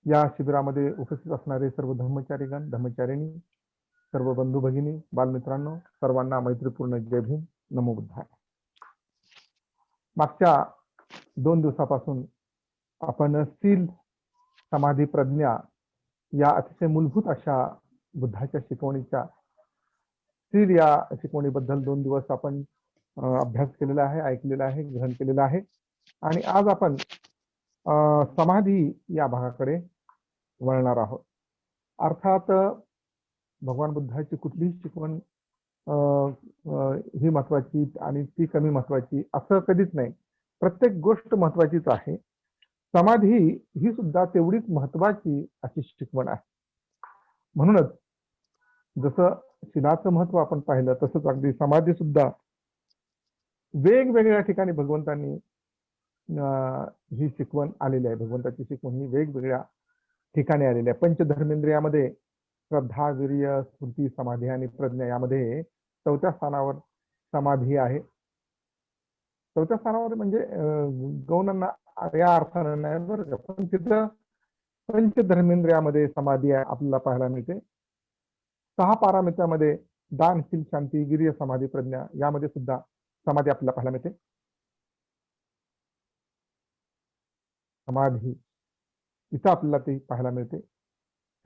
या शिबिरामध्ये उपस्थित असणारे सर्व धर्मचारीगण, धर्मचारिणी, सर्व बंधू भगिनी, बालमित्रांनो, सर्वांना मैत्रीपूर्ण जय भीम, नमो बुद्धाय. मागच्या 2 दिवसापासून आपण सील, समाधी, प्रज्ञा या अतिशय मूलभूत अशा बुद्धाच्या शिकवणीच्या सील या शिकवणीबद्दल 2 दिवस आपण अभ्यास केलेला आहे, ऐकलेला आहे, ग्रहण केलेला आहे. आणि आज आपण समाधी या भागाकडे वळणार आहोत. अर्थात भगवान बुद्धाची कुठलीही शिकवण ही महत्वाची आणि ती कमी महत्वाची असं कधीच नाही. प्रत्येक गोष्ट महत्वाचीच आहे. समाधी ही सुद्धा तेवढीच महत्वाची अशी शिकवण आहे. म्हणूनच जसं शिलाचं महत्व आपण पाहिलं तसंच अगदी समाधी सुद्धा वेगवेगळ्या ठिकाणी भगवंतांनी ही शिकवण आलेली आहे. भगवंताची शिकवण ही वेगवेगळ्या ठिकाणी आलेली आहे. पंचधर्मेंद्रियामध्ये श्रद्धा, वीर्य, स्फूर्ती, समाधी आणि प्रज्ञा यामध्ये 4थ्या स्थानावर समाधी आहे. 4थ्या स्थानावर म्हणजे गौण या अर्थानं नाही बरं का, पण तिथं पंचधर्मेंद्रियामध्ये समाधी आहे आपल्याला पाहायला मिळते. 6 पारामित्रामध्ये दान, शील, शांती, वीर्य, समाधी, प्रज्ञा यामध्ये सुद्धा समाधी आपल्याला पाहायला मिळते. समाधी इथं आपल्याला ती पाहायला मिळते.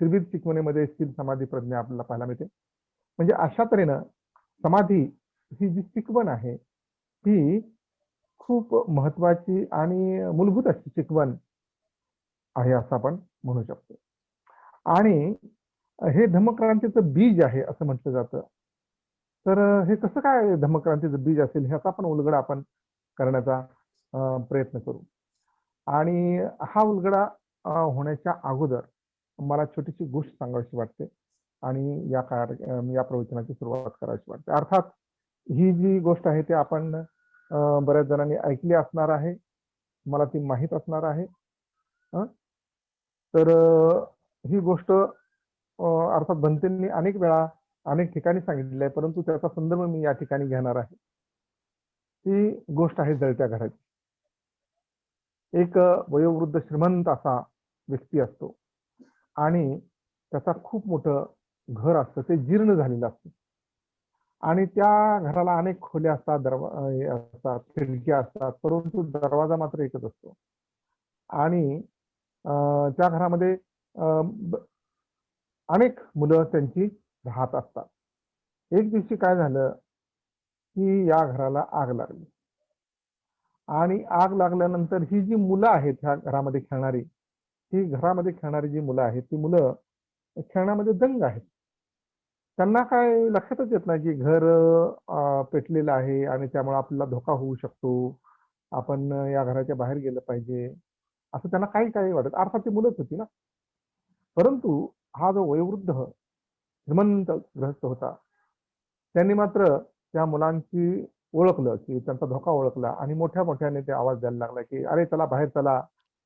त्रिविध शिकवणीमध्ये शील, समाधी, प्रज्ञा आपल्याला पाहायला मिळते. म्हणजे अशा तऱ्हेनं समाधी ही जी शिकवण आहे ती खूप महत्वाची आणि मूलभूत अशी शिकवण आहे असं आपण म्हणू शकतो. आणि हे धम्मक्रांतीचं बीज आहे असं म्हटलं जातं. तर हे कसं काय धम्मक्रांतीचं बीज असेल ह्याचा पण उलगडा आपण करण्याचा प्रयत्न करू. आणि हा उलगडा होण्याच्या अगोदर मला छोटीशी गोष्ट सांगावीशी वाटते आणि या प्रवचनाची सुरुवात करायची वाटते. अर्थात ही जी गोष्ट आहे ती आपण बऱ्याच जणांनी ऐकली असणार आहे, मला ती माहीत असणार आहे. तर ही गोष्ट अर्थात भंतेंनी अनेक वेळा अनेक ठिकाणी सांगितलेली आहे, परंतु त्याचा संदर्भ मी या ठिकाणी घेणार आहे. ती गोष्ट आहे जळत्या घराची. एक वयोवृद्ध श्रीमंत असा व्यक्ती असतो आणि त्याचा खूप मोठं घर असतं, ते जीर्ण झालेलं असतं आणि त्या घराला अनेक खोल्या असतात, असतात, खिडक्या असतात, परंतु दरवाजा मात्र एकच असतो. आणि त्या घरामध्ये अनेक मुलं त्यांची राहत असतात. एक दिवशी काय झालं की या घराला आग लागली आणि आग लागल्यानंतर ही जी मुलं आहेत ह्या घरामध्ये खेळणारी, ही घरामध्ये खेळणारी जी मुलं आहेत ती मुलं खेळण्यामध्ये दंग आहेत. त्यांना काय लक्षातच येत नाही की घर पेटलेलं आहे आणि त्यामुळे आपल्याला धोका होऊ शकतो, आपण या घराच्या बाहेर गेलं पाहिजे असं त्यांना काही वाटत. अर्थात ती मुलंच होती ना. परंतु हा जो वयोवृद्ध श्रीमंत गृहस्थ होता त्यांनी मात्र त्या मुलांची ओळखलं की त्यांचा धोका ओळखला आणि मोठ्या मोठ्याने ते आवाज द्यायला लागला की अरे चला बाहेर चला,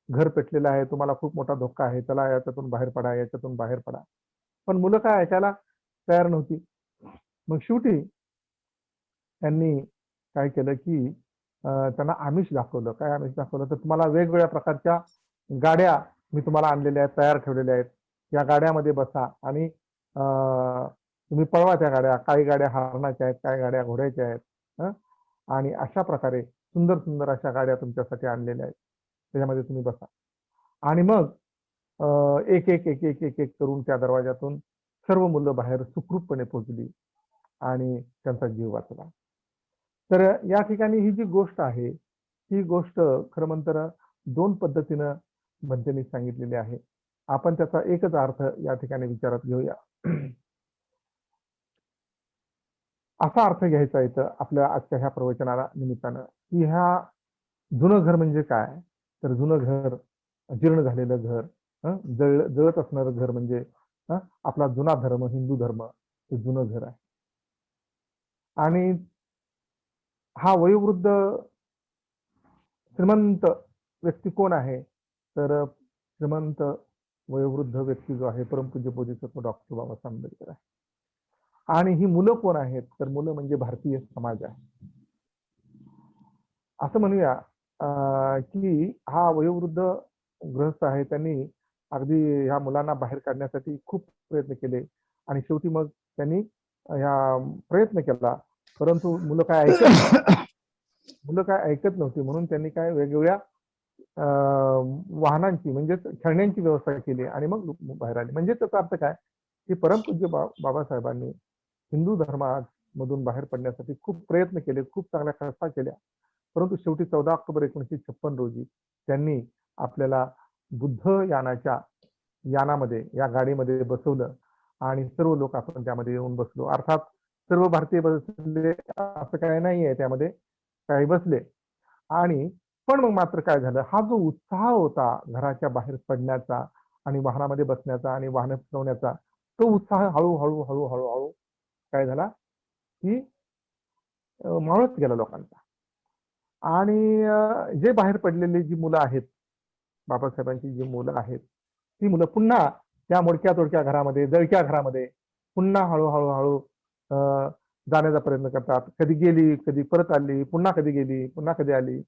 घर पेटलेलं आहे, तुम्हाला खूप मोठा धोका आहे, चला याच्यातून बाहेर पडा, याच्यातून बाहेर पडा. पण मुलं काय ऐकायला तयार नव्हती. मग शेवटी त्यांनी काय केलं की त्यांना आमिष दाखवलं. काय आमिष दाखवलं तर तुम्हाला वेगवेगळ्या प्रकारच्या गाड्या मी तुम्हाला आणलेल्या आहेत, तयार ठेवलेल्या आहेत. या गाड्यामध्ये बसा आणि तुम्ही पळवा त्या गाड्या. काही गाड्या हरणाच्या आहेत, काही गाड्या घोड्याच्या आहेत. आणि अशा प्रकारे सुंदर सुंदर अशा गाड्या तुमच्यासाठी आणलेल्या आहेत. त्याच्यामध्ये तुम्ही बसा. आणि मग एक एक एक एक एक एक करून त्या दरवाजातून सर्व मुलं बाहेर सुखरूपपणे पोहोचली आणि त्यांचा जीव वाचला. तर या ठिकाणी ही जी गोष्ट आहे ही गोष्ट खरं म्हणतं 2 पद्धतीनं भंतेंनी सांगितलेली आहे. आपण त्याचा एकच अर्थ या ठिकाणी विचारात घेऊया. असा अर्थ घ्यायचा इथं आपल्या आजच्या ह्या प्रवचनाला निमित्तानं की ह्या जुनं घर म्हणजे काय, तर जुनं घर जीर्ण झालेलं घर, जळत असणारं घर म्हणजे आपला जुना धर्म, हिंदू धर्म हे जुनं घर आहे. आणि हा वयोवृद्ध श्रीमंत व्यक्ती कोण आहे, तर श्रीमंत वयोवृद्ध व्यक्ती जो आहे परमपूज्य बोधिसत्व डॉक्टर बाबासाहेब आंबेडकर आहे. आणि ही मुलं कोण आहेत, तर मुलं म्हणजे भारतीय समाज आहे. असं म्हणूया की हा वयोवृद्ध गृहस्थ आहे, त्यांनी अगदी ह्या मुलांना बाहेर काढण्यासाठी खूप प्रयत्न केले आणि शेवटी मग त्यांनी ह्या प्रयत्न केला, परंतु मुलं काय ऐकत नव्हती. म्हणून त्यांनी काय वेगवेगळ्या वाहनांची म्हणजेच खेळण्यांची व्यवस्था केली आणि मग बाहेर आले. म्हणजे त्याचा अर्थ काय, की परमपूज्य बाबासाहेबांनी हिंदू धर्मामधून बाहेर पडण्यासाठी खूप प्रयत्न केले, खूप चांगल्या कष्टा केल्या. परंतु शेवटी 14 ऑक्टोबर 1956 रोजी त्यांनी आपल्याला बुद्ध यानामध्ये या गाडीमध्ये बसवलं आणि सर्व लोक आपण त्यामध्ये येऊन बसलो. अर्थात सर्व भारतीय बसले असं काही नाहीये, त्यामध्ये काही बसले. आणि पण मग मात्र काय झालं, हा जो उत्साह होता घराच्या बाहेर पडण्याचा आणि वाहनामध्ये बसण्याचा आणि वाहन फिरवण्याचा, तो उत्साह हळूहळू हळूहळू हळू काय झाला की मावळत गेला लोकांचा. आणि जे बाहेर पडलेली जी मुलं आहेत, बाबासाहेबांची जी मुलं आहेत, ती मुलं पुन्हा त्या मोडक्या तोडक्या घरामध्ये, जळक्या घरामध्ये पुन्हा हळूहळू हळू जाण्याचा प्रयत्न करतात. कधी गेली, कधी परत आली, पुन्हा कधी गेली, पुन्हा कधी आली.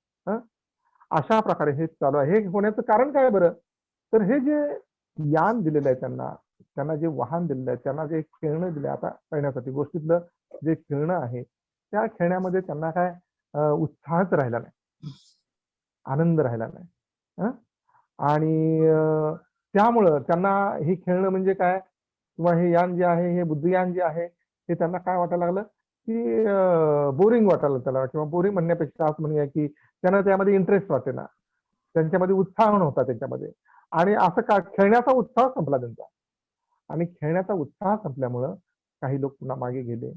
अशा प्रकारे हे चालू आहे. हे होण्याचं कारण काय बरं? तर हे जे यान दिलेलं आहे त्यांना जे वाहन दिलेलं आहे, त्यांना जे खेळणं दिलं आता करण्यासाठी गोष्टीतलं जे खेळणं आहे, त्या खेळण्यामध्ये त्यांना काय उत्साहच राहिला नाही, आनंद राहिला नाही. आणि त्यामुळं त्यांना हे खेळणं म्हणजे काय, किंवा हे यान जे आहे, हे बुद्धियान जे आहे, हे त्यांना काय वाटायला लागलं, की बोरिंग वाटायला त्याला, किंवा बोरिंग म्हणण्यापेक्षा असं म्हणूया की त्यांना त्यामध्ये इंटरेस्ट वाटे ना, त्यांच्यामध्ये उत्साह नव्हता त्याच्यामध्ये. आणि असं का खेळण्याचा उत्साह संपला त्यांचा. आणि खेळण्याचा उत्साह संपल्यामुळं काही लोक पुन्हा मागे गेले,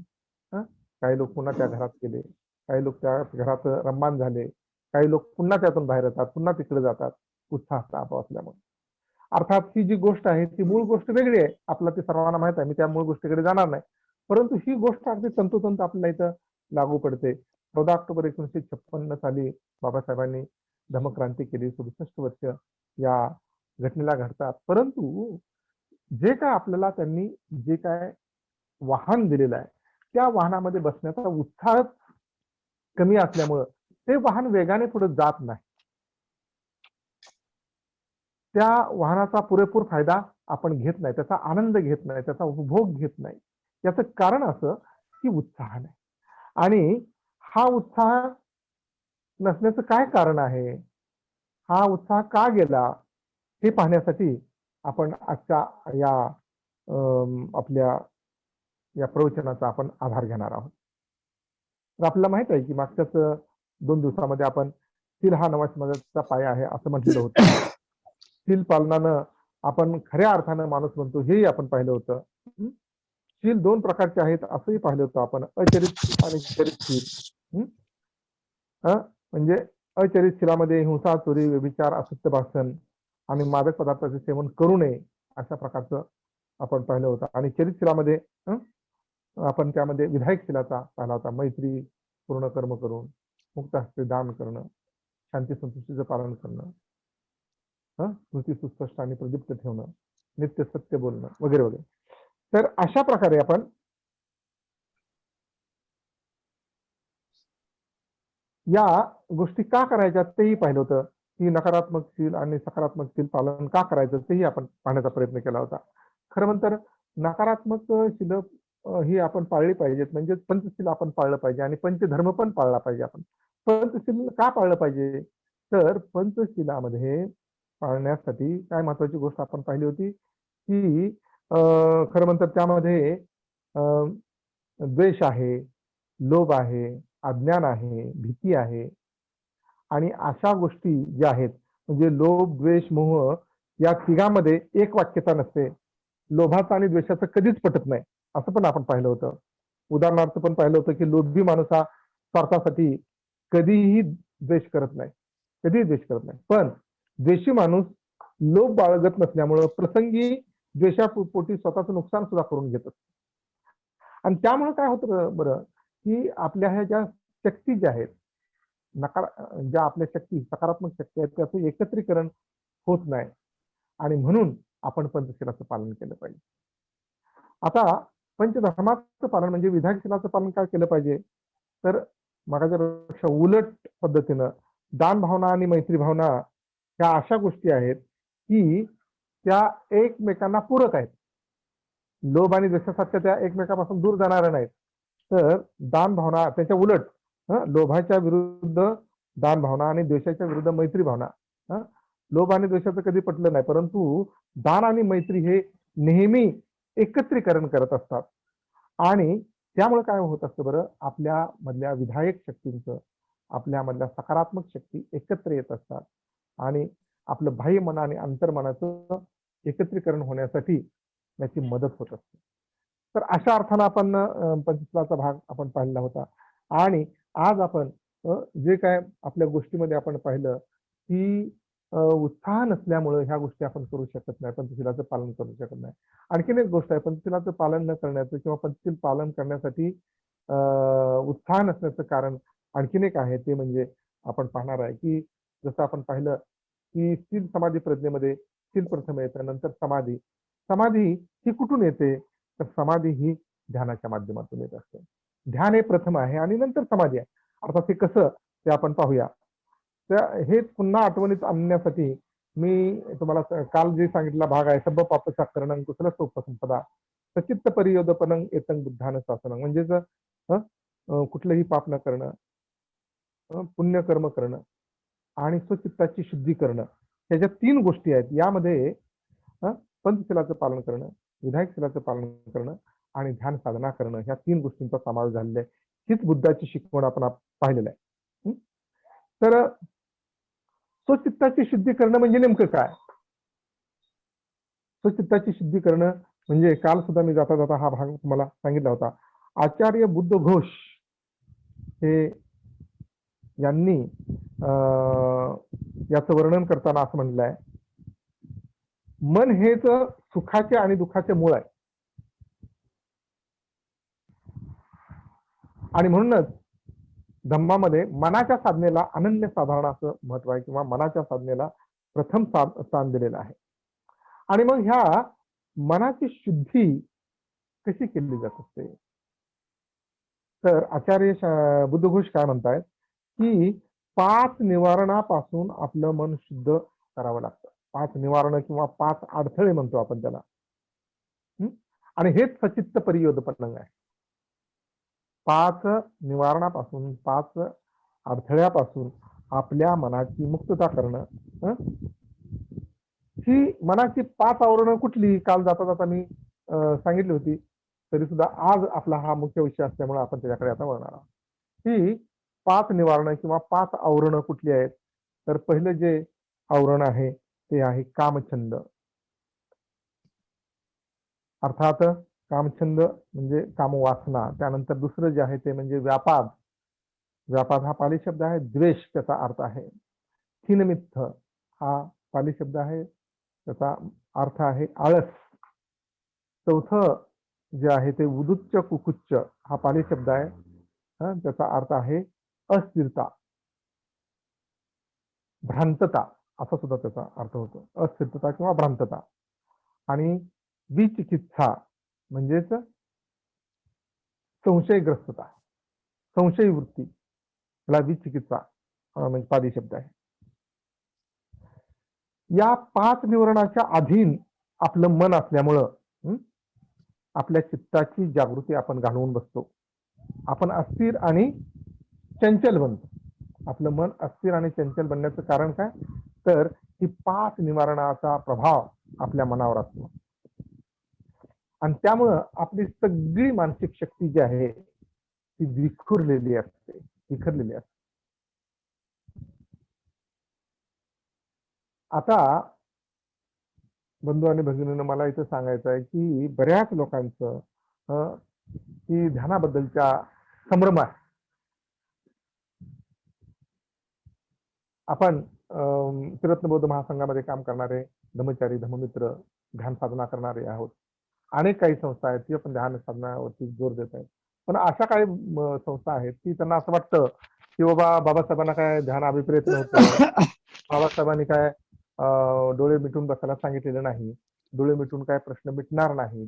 काही लोक पुन्हा त्या घरात गेले, काही लोक त्या घरात रममान झाले, काही लोक पुन्हा त्यातून बाहेर येतात, पुन्हा तिकडे जातात उत्साहाचा अभाव असल्यामुळे. अर्थात ही जी गोष्ट आहे ती मूळ गोष्ट वेगळी आहे, आपला ते सर्वांना माहित आहे, मी त्या मूळ गोष्टीकडे जाणार नाही. परंतु ही गोष्ट अगदी तंतोतंत आपल्याला इथं लागू पडते. 14 ऑक्टोबर 1956 साली बाबासाहेबांनी धम्मक्रांती केली. 67 वर्ष या घटनेला घडतात. परंतु जे काय आपल्याला त्यांनी जे काय वाहन दिलेलं आहे, त्या वाहनामध्ये बसण्याचा उत्साहच कमी असल्यामुळं ते वाहन वेगाने पुढे जात नाही. त्या वाहनाचा पुरेपूर फायदा आपण घेत नाही, त्याचा आनंद घेत नाही, त्याचा उपभोग घेत नाही. याचं कारण असं की उत्साह नाही. आणि हा उत्साह नसण्याचं काय कारण आहे, हा उत्साह का गेला, हे पाहण्यासाठी आपण आजच्या या आपल्या या प्रवचनाचा आपण आधार घेणार आहोत. तर आपल्याला माहित आहे की मागच्याच 2 दिवसामध्ये आपण शील हा नवा समाजाचा पाया आहे असं म्हटलेलं होतं. शील पालनानं आपण खऱ्या अर्थानं माणूस बनतो हेही आपण पाहिलं होतं. शील 2 प्रकारचे आहेत असंही पाहिलं होतं आपण, अचरित आणि चरितशील. म्हणजे अचरित शीलामध्ये हिंसा, चोरी, व्यभिचार, असत्य भाषण आणि मादक पदार्थाचे सेवन करू नये अशा प्रकारचं आपण पाहिलं होतं. आणि चरितशीलामध्ये आपण त्यामध्ये विधायक शीलाचा पाहिला होता, मैत्री पूर्ण कर्म करून, मुक्त हस्ते दान करणं, शांती संतुष्टीचं पालन करणं, स्मृती सुस्पष्ट आणि प्रदीप्त ठेवणं, नित्य सत्य बोलणं वगैरे वगैरे. तर अशा प्रकारे आपण या गोष्टी का करायच्या तेही पाहिलं होतं, की नकारात्मक शील आणि सकारात्मक शील पालन का करायचं तेही आपण पाहण्याचा प्रयत्न केला होता. खरं तर नकारात्मक शील ही आपण पाळली पाहिजेत, म्हणजे पंचशील आपण पाळलं पाहिजे आणि पंचधर्म पण पाळला पाहिजे आपण. पंचशील का पाळलं पाहिजे, तर पंचशिलामध्ये पाळण्यासाठी काय महत्वाची गोष्ट आपण पाहिली होती, की खरं तर त्यामध्ये द्वेष आहे, लोभ आहे, अज्ञान आहे, भीती आहे. आणि अशा गोष्टी ज्या आहेत, म्हणजे लोभ, द्वेष, मोह या तिघांमध्ये एक वाक्यता नसते. लोभाचं आणि द्वेषाचं कधीच पटत नाही, असं पण आपण पाहिलं होतं. उदाहरणार्थ पण पाहिलं होतं की लोभी माणूस हा स्वार्थासाठी कधीही द्वेष करत नाही, कधीही द्वेष करत नाही. पण द्वेषी माणूस लोभ बाळगत नसल्यामुळं प्रसंगी द्वेषापोटी स्वतःचं नुकसान सुद्धा करून घेत असतो. आणि त्यामुळे काय होतं बरं, की आपल्या ह्या ज्या शक्ती ज्या आहेत, ज्या आपल्या शक्ती, सकारात्मक शक्ती आहेत, त्याचं एकत्रीकरण होत नाही. आणि म्हणून आपण पंचशिलाचं पालन केलं पाहिजे. आता पंचधर्माचं पालन म्हणजे विधायकशिलाचं पालन काय केलं पाहिजे, तर मागाच्यापेक्षा उलट पद्धतीनं दान भावना आणि मैत्री भावना ह्या अशा गोष्टी आहेत की त्या एकमेकांना पूरक आहेत. लोभ आणि द्वेषासारख्या त्या एकमेकांपासून दूर जाणाऱ्या नाहीत. तर दान भावना त्याच्या उलट, लोभाच्या विरुद्ध दान भावना आणि द्वेषाच्या विरुद्ध मैत्री भावना. लोभ आणि द्वेषाचं कधी पटलं नाही, परंतु दान आणि मैत्री हे नेहमी एकत्रीकरण करत असतात. आणि त्यामुळे काय होत असतं बरं, आपल्या मधल्या विधायक शक्तींचं, आपल्या मधल्या सकारात्मक शक्ती एकत्र येत असतात आणि आपलं बाह्य मन आणि अंतर्मनाचं एकत्रीकरण होण्यासाठी याची मदत होत असते. तर अशा अर्थानं आपण पंचशीलाचा भाग आपण पाहिला होता. आणि आज आपण जे काय आपल्या गोष्टीमध्ये आपण पाहिलं, की उत्साह नसल्यामुळं ह्या गोष्टी आपण करू शकत नाही, पंचशीलाचं पालन करू शकत नाही. आणखीन एक गोष्ट आहे, पंचशीलाचं पालन न करण्याचं किंवा पंचशील पालन करण्यासाठी उत्साह नसण्याचं कारण आणखीन एक आहे, ते म्हणजे आपण पाहणार आहे, की जसं आपण पाहिलं, की स्थिर समाधी प्रज्ञेमध्ये स्थिर प्रथम येतं, नंतर समाधी. समाधी ही कुठून येते? तर समाधी ही ध्यानाच्या माध्यमातून येत असते. ध्यान हे प्रथम आहे आणि नंतर समाधी आहे. अर्थात हे कसं ते आपण पाहूया. तर हे पुन्हा आठवणीत आणण्यासाठी मी तुम्हाला काल जे सांगितला भाग आहे, सब्ब पापसाकरणं कुशल सोपसंपदा सचित्त परियोदपनं एतं बुद्धानं शासनं. म्हणजेच कुठलंही पाप न करणं, पुण्यकर्म करणं आणि स्वचित्ताची शुद्धी करणं. ह्याच्या 3 गोष्टी आहेत. यामध्ये पंचशिलाचं पालन करणं, विधायक शिलाचं पालन करणं आणि ध्यान साधना करणं, ह्या 3 गोष्टींचा समावेश झालेला आहे. हीच बुद्धाची शिकवण आपण पाहिलेलं आहे. तर स्वचित्ताची शुद्धी करणं म्हणजे नेमकं काय? स्वचित्ताची शुद्धी करणं म्हणजे काल सुद्धा मी जाता जाता हा भाग तुम्हाला सांगितला होता. आचार्य बुद्ध घोष हे यांनी याचं वर्णन करताना असं म्हणलं आहे, मन हेच सुखाचे आणि दुःखाचे मूळ आहे. आणि म्हणूनच धम्मामध्ये मनाच्या साधनेला अनन्य साधारण असं महत्व आहे, किंवा मनाच्या साधनेला प्रथम स्थान दिलेलं आहे. आणि मग ह्या मनाची शुद्धी कशी केली जात असते? तर आचार्य बुद्धघोष काय म्हणतायत, की 5 निवारणापासून आपलं मन शुद्ध करावं लागतं. 5 निवारण किंवा 5 अडथळे म्हणतो आपण त्याला. आणि हेच सचित्त परियोदपनं आहे. 5 निवारणापासून, 5 अडथळ्यापासून आपल्या मनाची मुक्तता करणं. ही मनाची 5 आवरणं कुठली? काल जाता जाता मी सांगितली होती. तरी सुद्धा आज आपला हा मुख्य विषय असल्यामुळे आपण त्याच्याकडे आता वळणार आहोत. ही 5 निवारणं किंवा 5 आवरणं कुठली आहेत? तर पहिलं जे आवरण आहे ते आहे कामछंद. अर्थात कामछंद म्हणजे कामवासना. त्यानंतर दुसरं जे आहे ते म्हणजे व्यापाद. व्यापाद हा पाली शब्द आहे. द्वेष त्याचा अर्थ आहे. खिन्नमित्थ हा पाली शब्द आहे, त्याचा अर्थ आहे आळस. चौथं जे आहे ते उदुच्च कुकुच्च हा पाली शब्द आहे, त्याचा अर्थ आहे अस्थिरता, भ्रांतता असा सुद्धा त्याचा अर्थ होतो. अस्थिरता किंवा भ्रांतता. आणि विचिकित्सा म्हणजेच संशयग्रस्तता, संशयी वृत्ती, याला विचिकित्सा म्हणजे पाली शब्द आहे. या 5 निवरणाच्या अधीन आपलं मन असल्यामुळं आपल्या चित्ताची जागृती आपण घालवून बसतो. आपण अस्थिर आणि चंचल बनतो. आपलं मन अस्थिर आणि चंचल बनण्याचं कारण काय? तर ही 5 निवारणाचा प्रभाव आपल्या मनावर असतो. आणि त्यामुळं आपली सगळी मानसिक शक्ती जी आहे ती विखुरलेली असते, विखरलेली असते. आता बंधू आणि भगिनींनो, मला इथं सांगायचं आहे, की बऱ्याच लोकांचं की ध्यानाबद्दलच्या संभ्रम आहे. आपण त्रिरत्न बौद्ध महासंघामध्ये काम करणारे धम्मचारी, धम्ममित्र, ध्यान साधना करणारे आहोत. अनेक काही संस्था आहेत की आपण ध्यान साधनावरती जोर देत आहेत. पण अशा काही संस्था आहेत की त्यांना असं वाटतं की बाबा बाबासाहेबांना काय ध्यान अभिप्रेत नव्हतं. बाबासाहेबांनी काय डोळे मिटून बसायला सांगितलेलं नाही. डोळे मिटून काय प्रश्न मिटणार नाहीत.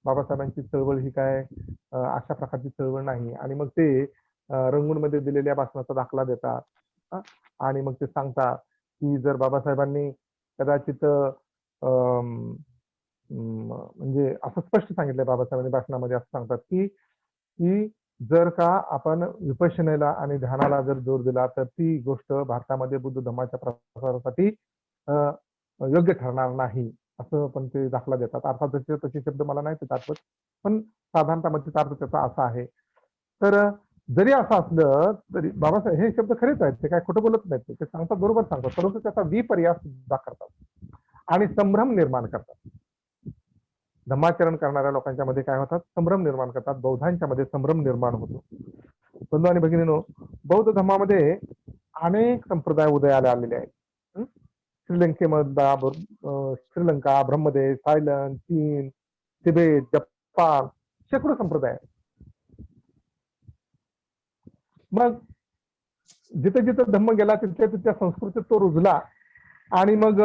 बाबासाहेबांची चळवळ ही काय अशा प्रकारची चळवळ नाही. आणि मग ते रंगूनमध्ये दिलेल्या भाषणाचा दाखला देतात आणि मग ते सांगतात की जर बाबासाहेबांनी कदाचित म्हणजे असं स्पष्ट सांगितलंय बाबासाहेबांनी भाषणामध्ये, असं सांगतात की जर का आपण विपश्यनेला आणि ध्यानाला जर जोर दिला तर ती गोष्ट भारतामध्ये बुद्ध धर्माच्या प्रसारासाठी योग्य ठरणार नाही, असं पण ते दाखला देतात. अर्थात तसे शब्द मला नाही ते आठवत, पण साधारणतः मग अर्थ त्याचा असा आहे. तर जरी असं असलं तरी बाबासाहेब हे शब्द खरेच आहेत, ते काय खोटं बोलत नाहीत, ते सांगतात, बरोबर सांगतात, परंतु त्याचा विपर्यास सुद्धा करतात आणि संभ्रम निर्माण करतात. धम्माचरण करणाऱ्या लोकांच्या मध्ये काय होतात, संभ्रम निर्माण करतात, बौद्धांच्या मध्ये संभ्रम निर्माण होतो. बंधू आणि भगिनींनो, बौद्ध धर्मामध्ये अनेक संप्रदाय उदयाला आलेले आहेत. श्रीलंकेमधला श्रीलंका, ब्रह्मदेश, थायलंड, चीन, तिबेट, जपान, शेकडो संप्रदाय आहेत. मग जिथे जिथे धम्म गेला तिथे तिथल्या संस्कृतीत तो रुजला आणि मग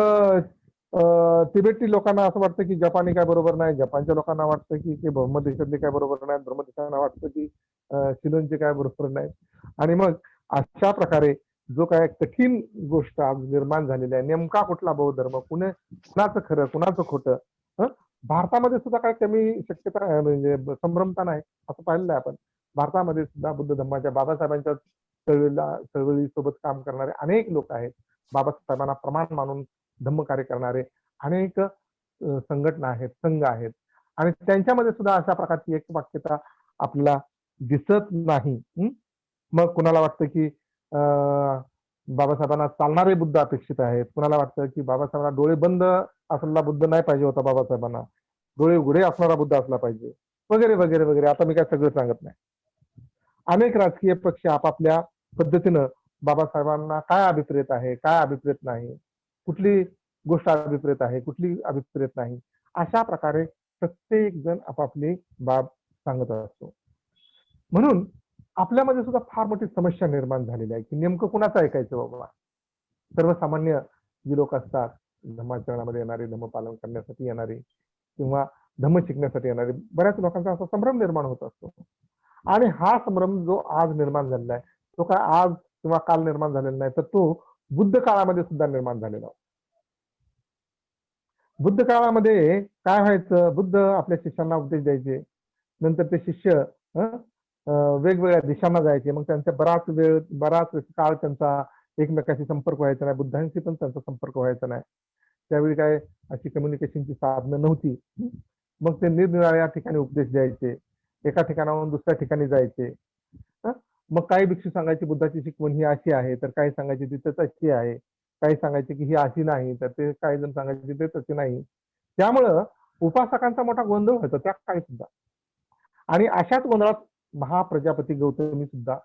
तिबेटी लोकांना असं वाटतं की जपानी काय बरोबर नाही, जपानच्या लोकांना वाटतं की ते ब्रह्मदेशातले काय बरोबर नाही, ब्रह्मदेशांना वाटतं की सिलोनचे काय बरोबर नाही. आणि मग अशा प्रकारे जो काय कठीण गोष्ट आज निर्माण झालेली आहे, नेमका कुठला बौद्ध धर्म, कुणाचं खरं कुणाचं खोटं, भारतामध्ये सुद्धा काय कमी शक्यता म्हणजे संभ्रमता नाही असं पाहिलेलं आहे आपण. भारतामध्ये सुद्धा बुद्ध धर्माच्या बाबासाहेबांच्या चळवळीसोबत काम करणारे अनेक लोक आहेत. बाबासाहेबांना प्रमाण मानून धम्म कार्य करणारे अनेक संघटना आहेत, संघ आहेत आणि त्यांच्यामध्ये सुद्धा अशा प्रकारची एकवाक्यता आपल्याला दिसत नाही. मग कुणाला वाटतं की बाबासाहेबांना चालणारे बुद्ध अपेक्षित आहेत, कुणाला वाटतं की बाबासाहेबांना डोळे बंद असलेला बुद्ध नाही पाहिजे होता, बाबासाहेबांना डोळे उघडे असणारा बुद्ध असला पाहिजे, वगैरे वगैरे वगैरे. आता मी काय सगळं सांगत नाही. अनेक राजकीय पक्ष आपापल्या पद्धतीनं बाबासाहेबांना काय अभिप्रेत आहे, काय अभिप्रेत नाही, कुठली गोष्ट अभिप्रेत आहे, कुठली अभिप्रेत नाही, अशा प्रकारे प्रत्येक जण आपापली बाब सांगत असतो. म्हणून आपल्यामध्ये सुद्धा फार मोठी समस्या निर्माण झालेली आहे की नेमकं कुणाचं ऐकायचं बाबा. सर्वसामान्य जी लोक असतात, धम्माचरणामध्ये येणारे, धम्मपालन करण्यासाठी येणारे किंवा धम्म शिकण्यासाठी येणारे, बऱ्याच लोकांचा असा संभ्रम निर्माण होत असतो. आणि हा संभ्रम जो आज निर्माण झालेला आहे तो काय आज किंवा काल निर्माण झालेला नाही, तर तो बुद्ध काळामध्ये सुद्धा निर्माण झालेला. बुद्ध काळामध्ये काय व्हायचं, बुद्ध आपल्या शिष्यांना उपदेश द्यायचे, नंतर ते शिष्य वेगवेगळ्या दिशांना जायचे, मग त्यांचा बराच काळ त्यांचा एकमेकाशी संपर्क व्हायचा नाही, बुद्धांशी पण त्यांचा संपर्क व्हायचा नाही. त्यावेळी काय अशी कम्युनिकेशनची साधनं नव्हती. मग ते निरनिराळ्या ठिकाणी उपदेश द्यायचे, एका ठिकाणाहून दुसऱ्या ठिकाणी जायचे. मग काही भिक्षू सांगायचे बुद्धाची शिकवण ही अशी आहे, तर काही सांगायचे ती तशी आहे, काही सांगायचे की ही अशी नाही, तर ते काही जण सांगायचे ते तशी नाही. त्यामुळं उपासकांचा मोठा गोंधळ व्हायचा त्या काळी सुद्धा. आणि अशाच गोंधळात महाप्रजापती गौतमी सुद्धा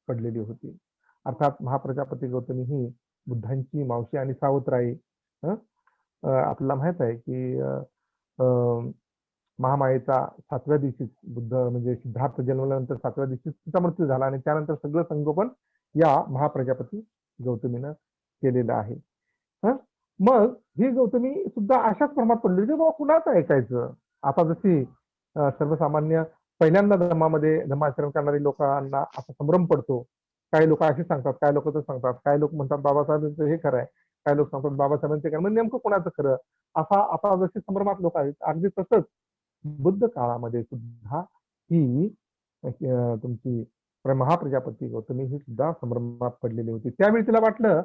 पडलेली होती. अर्थात महाप्रजापती गौतमी ही बुद्धांची मावशी आणि सावत्र. आपल्याला माहित आहे की महामायेचा 7व्या दिवशी बुद्ध म्हणजे सिद्धार्थ जन्मल्यानंतर 7व्या दिवशी तिचा मृत्यू झाला आणि त्यानंतर सगळं संगोपन या महाप्रजापती गौतमीनं केलेलं आहे. मग ही गौतमी सुद्धा अशाच भ्रमात पडली की बाबा कुणाचं ऐकायचं. आता जशी सर्वसामान्य पहिल्यांदा धम्माचरण करणारी लोकांना असा संभ्रम पडतो. काही लोक असे सांगतात, काही लोक तर सांगतात, काही लोक म्हणतात बाबासाहेबांचं हे खरं आहे, काही लोक सांगतात बाबासाहेबांचे खरं, म्हणजे नेमकं कोणाचं खरं, असा आता जसे संभ्रमात लोक आहेत, अगदी तसंच बुद्ध काळामध्ये सुद्धा ही तुमची महाप्रजापती गौतमी ही सुद्धा संभ्रमात पडलेली होती. त्यावेळी तिला वाटलं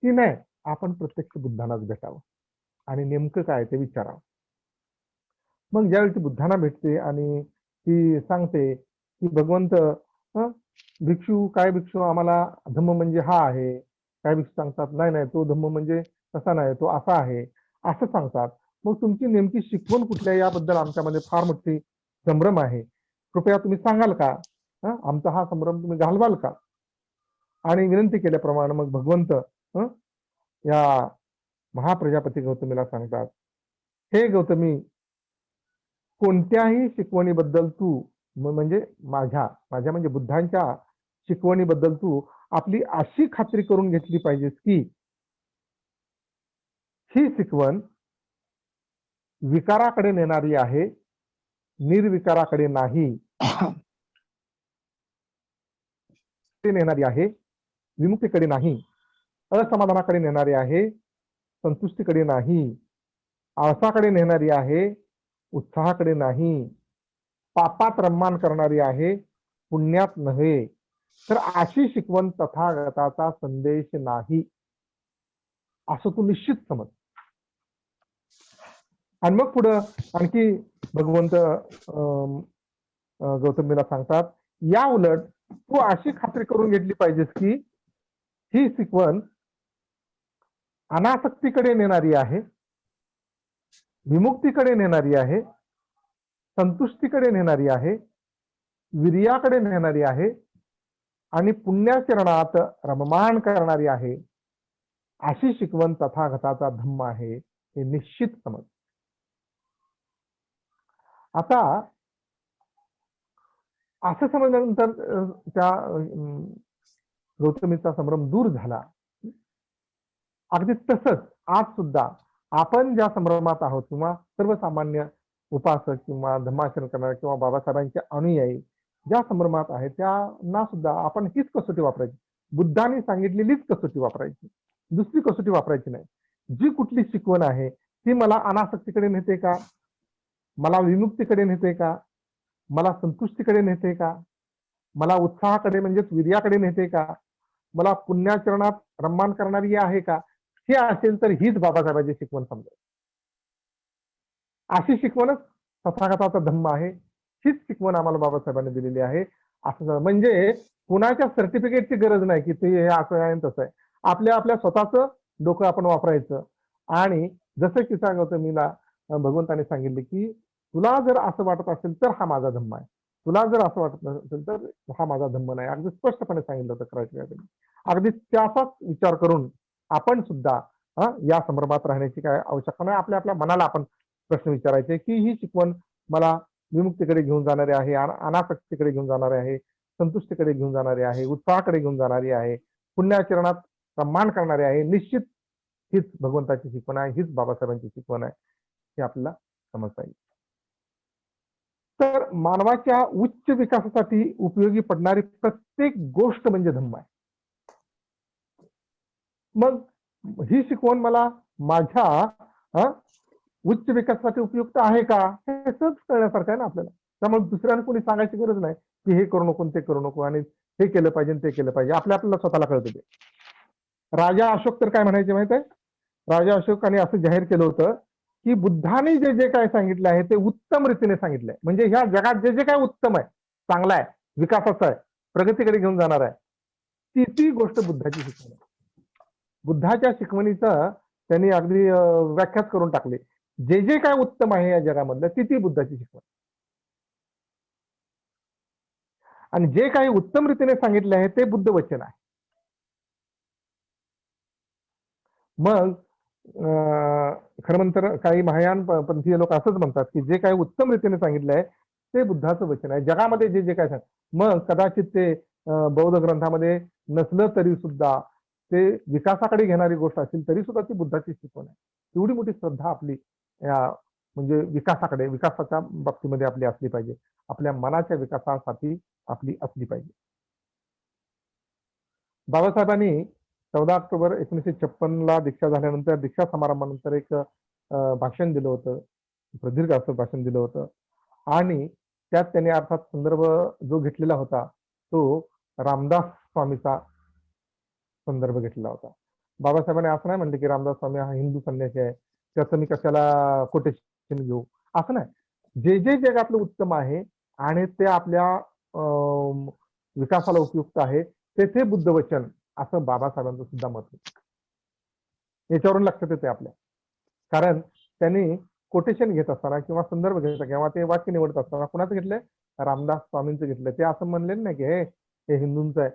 की नाही, आपण प्रत्यक्ष बुद्धांनाच भेटावं आणि नेमकं काय ते विचारावं. मग ज्यावेळी ती बुद्धांना भेटते आणि ती सांगते की भगवंत, भिक्षू आम्हाला धम्म म्हणजे हा आहे, काय भिक्षू सांगतात नाही नाही तो धम्म म्हणजे तसा नाही, तो असा आहे, असं सांगतात. मग तुमची नेमकी शिकवण कुठल्या याबद्दल आमच्यामध्ये फार मोठी संभ्रम आहे, कृपया तुम्ही सांगाल का, आमचा हा संभ्रम तुम्ही घालवाल का. आणि विनंती केल्याप्रमाणे मग भगवंत या महाप्रजापती गौतमीला सांगतात, हे गौतमी, कोणत्याही शिकवणीबद्दल तू म्हणजे माझ्या म्हणजे बुद्धांच्या शिकवणीबद्दल तू आपली अशी खात्री करून घेतली पाहिजेस की ही शिकवण विकाराकडे नेणारी आहे, निर्विकाराकडे नाही. नेणारी आहे, विमुक्तीकडे नाही, असमाधानाकडे नेणारी आहे, संतुष्टीकडे नाही. आळसाकडे नेणारी आहे, उत्साहाकडे नाही. पापात रम्मान करणारी आहे, पुण्यात नव्हे. तर अशी शिकवण तथागताचा संदेश नाही, असं तू निश्चित समज. आणि मग पुढं आणखी भगवंत गौतमीला सांगतात, या उलट तू अशी खात्री करून घेतली पाहिजेस की ही शिकवण अनासक्तीकडे नेणारी आहे, विमुक्तीकडे नेणारी आहे, संतुष्टीकडे नेणारी आहे, वीर्याकडे नेणारी आहे आणि पुण्याचरणात रममाण करणारी आहे. अशी शिकवण तथागताचा धम्म आहे, हे निश्चित समज. आता असं समजल्यानंतर त्या गौतमीचा संभ्रम दूर झाला. अगदी तसंच आज सुद्धा आपण ज्या संभ्रमात आहोत किंवा सर्वसामान्य उपासक किंवा धम्माचरण करणारे किंवा बाबासाहेबांचे अनुयायी ज्या संभ्रमात आहेत त्यांना सुद्धा आपण हीच कसोटी वापरायची, बुद्धांनी सांगितलेलीच कसोटी वापरायची, दुसरी कसोटी वापरायची नाही. जी कुठली शिकवण आहे ती मला अनासक्तीकडे नेते का, मला विमुक्तीकडे नेते का, मला संतुष्टीकडे नेते का, मला उत्साहाकडे म्हणजेच वीर्याकडे नेते का, मला पुण्याचरणात रम्मान करणारी आहे का, हे असेल तर हीच बाबासाहेबांची शिकवण समजेल. अशी शिकवणच तथागताचा धम्म आहे, हीच शिकवण आम्हाला बाबासाहेबांनी दिलेली आहे. असं म्हणजे कुणाच्या सर्टिफिकेटची गरज नाही की ते हे असं आहे तसं आहे. आपल्या आपल्या स्वतःचं डोकं आपण वापरायचं. आणि जसं की गौतमीला भगवंताने सांगितले की तुला जर असं वाटत असेल तर हा माझा धम्म आहे, तुला जर असं वाटत नसेल तर हा माझा धम्म नाही, अगदी स्पष्टपणे सांगितलं होतं क्रायटेरिया. अगदी त्याचाच विचार करून आपण सुद्धा या संदर्भात राहण्याची काय आवश्यकता नाही. आपल्या आपल्या मनाला आपण प्रश्न विचारायचे की ही शिकवण मला विमुक्तीकडे घेऊन जाणारी आहे, अनासक्तीकडे घेऊन जाणारी आहे, संतुष्टीकडे घेऊन जाणारी आहे, उत्साहाकडे घेऊन जाणारी आहे, पुण्याचरणात सन्मान करणारी आहे. निश्चित हीच भगवंताची शिकवण आहे, हीच बाबासाहेबांची शिकवण आहे, हे आपल्याला समजता येईल. तर मानवाच्या उच्च विकासासाठी उपयोगी पडणारी प्रत्येक गोष्ट म्हणजे धम्म आहे. मग ही शिकवण मला माझ्या उच्च विकासासाठी उपयुक्त आहे का, हे सहज कळण्यासारखं आहे ना आपल्याला. त्यामुळे दुसऱ्याला कोणी सांगायची गरज नाही की हे करू नको ते करू नको आणि हे केलं पाहिजे ते केलं पाहिजे, आपल्याला स्वतःला कळत ते. राजा अशोक तर काय म्हणायचे माहित आहे, राजा अशोकाने असं जाहीर केलं होतं की बुद्धाने जे जे काय सांगितलं आहे ते उत्तम रीतीने सांगितलंय. म्हणजे ह्या जगात जे जे काय उत्तम आहे, चांगला आहे, विकासाचा आहे, प्रगतीकडे घेऊन जाणार आहे, ती गोष्ट बुद्धाची शिकवण आहे. बुद्धाच्या शिकवणीचं त्यांनी अगदी व्याख्याच करून टाकली. जे जे काय उत्तम आहे या जगामधलं ती बुद्धाची शिकवण. आणि जे काही उत्तम रीतीने सांगितले आहे ते बुद्ध वचन आहे. मग खरं म्हणतर काही महायान पंथीय लोक असंच म्हणतात की जे काही उत्तम रीतीने सांगितलंय ते बुद्धाचं वचन आहे जगामध्ये. जे जे काय सांग मग कदाचित ते बौद्ध ग्रंथामध्ये नसलं तरी सुद्धा ते विकासाकडे घेणारी गोष्ट असेल तरी सुद्धा ती बुद्धाची शिकवण आहे. एवढी मोठी श्रद्धा आपली म्हणजे विकासाकडे, विकासाच्या बाबतीमध्ये आपली असली पाहिजे, आपल्या मनाच्या विकासासाठी आपली असली पाहिजे. बाबासाहेबांनी 14 ऑक्टोबर 1956ला दीक्षा झाल्यानंतर दीक्षा समारंभानंतर एक भाषण दिलं होतं, प्रदीर्घ असं भाषण दिलं होतं. आणि त्यात त्यांनी अर्थात संदर्भ जो घेतलेला होता तो रामदास स्वामीचा संदर्भ घेतलेला होता. बाबासाहेबांनी असं नाही म्हणले की रामदास स्वामी हा हिंदू संन्यासी आहे, त्याचं मी कशाला कोटेशन घेऊ, असं नाही. जे जे जगातलं उत्तम आहे आणि ते आपल्या विकासाला उपयुक्त आहे तेथे बुद्ध वचन, असं बाबासाहेबांचं सुद्धा मत होतं. याच्यावरून लक्षात येते आपल्या. कारण त्यांनी कोटेशन घेत असताना किंवा संदर्भ घेत असताना किंवा ते वाक्य निवडत असताना कुणाचं घेतलंय, रामदास स्वामींचं घेतलंय. ते असं म्हणले नाही की हे हिंदूंचं आहे,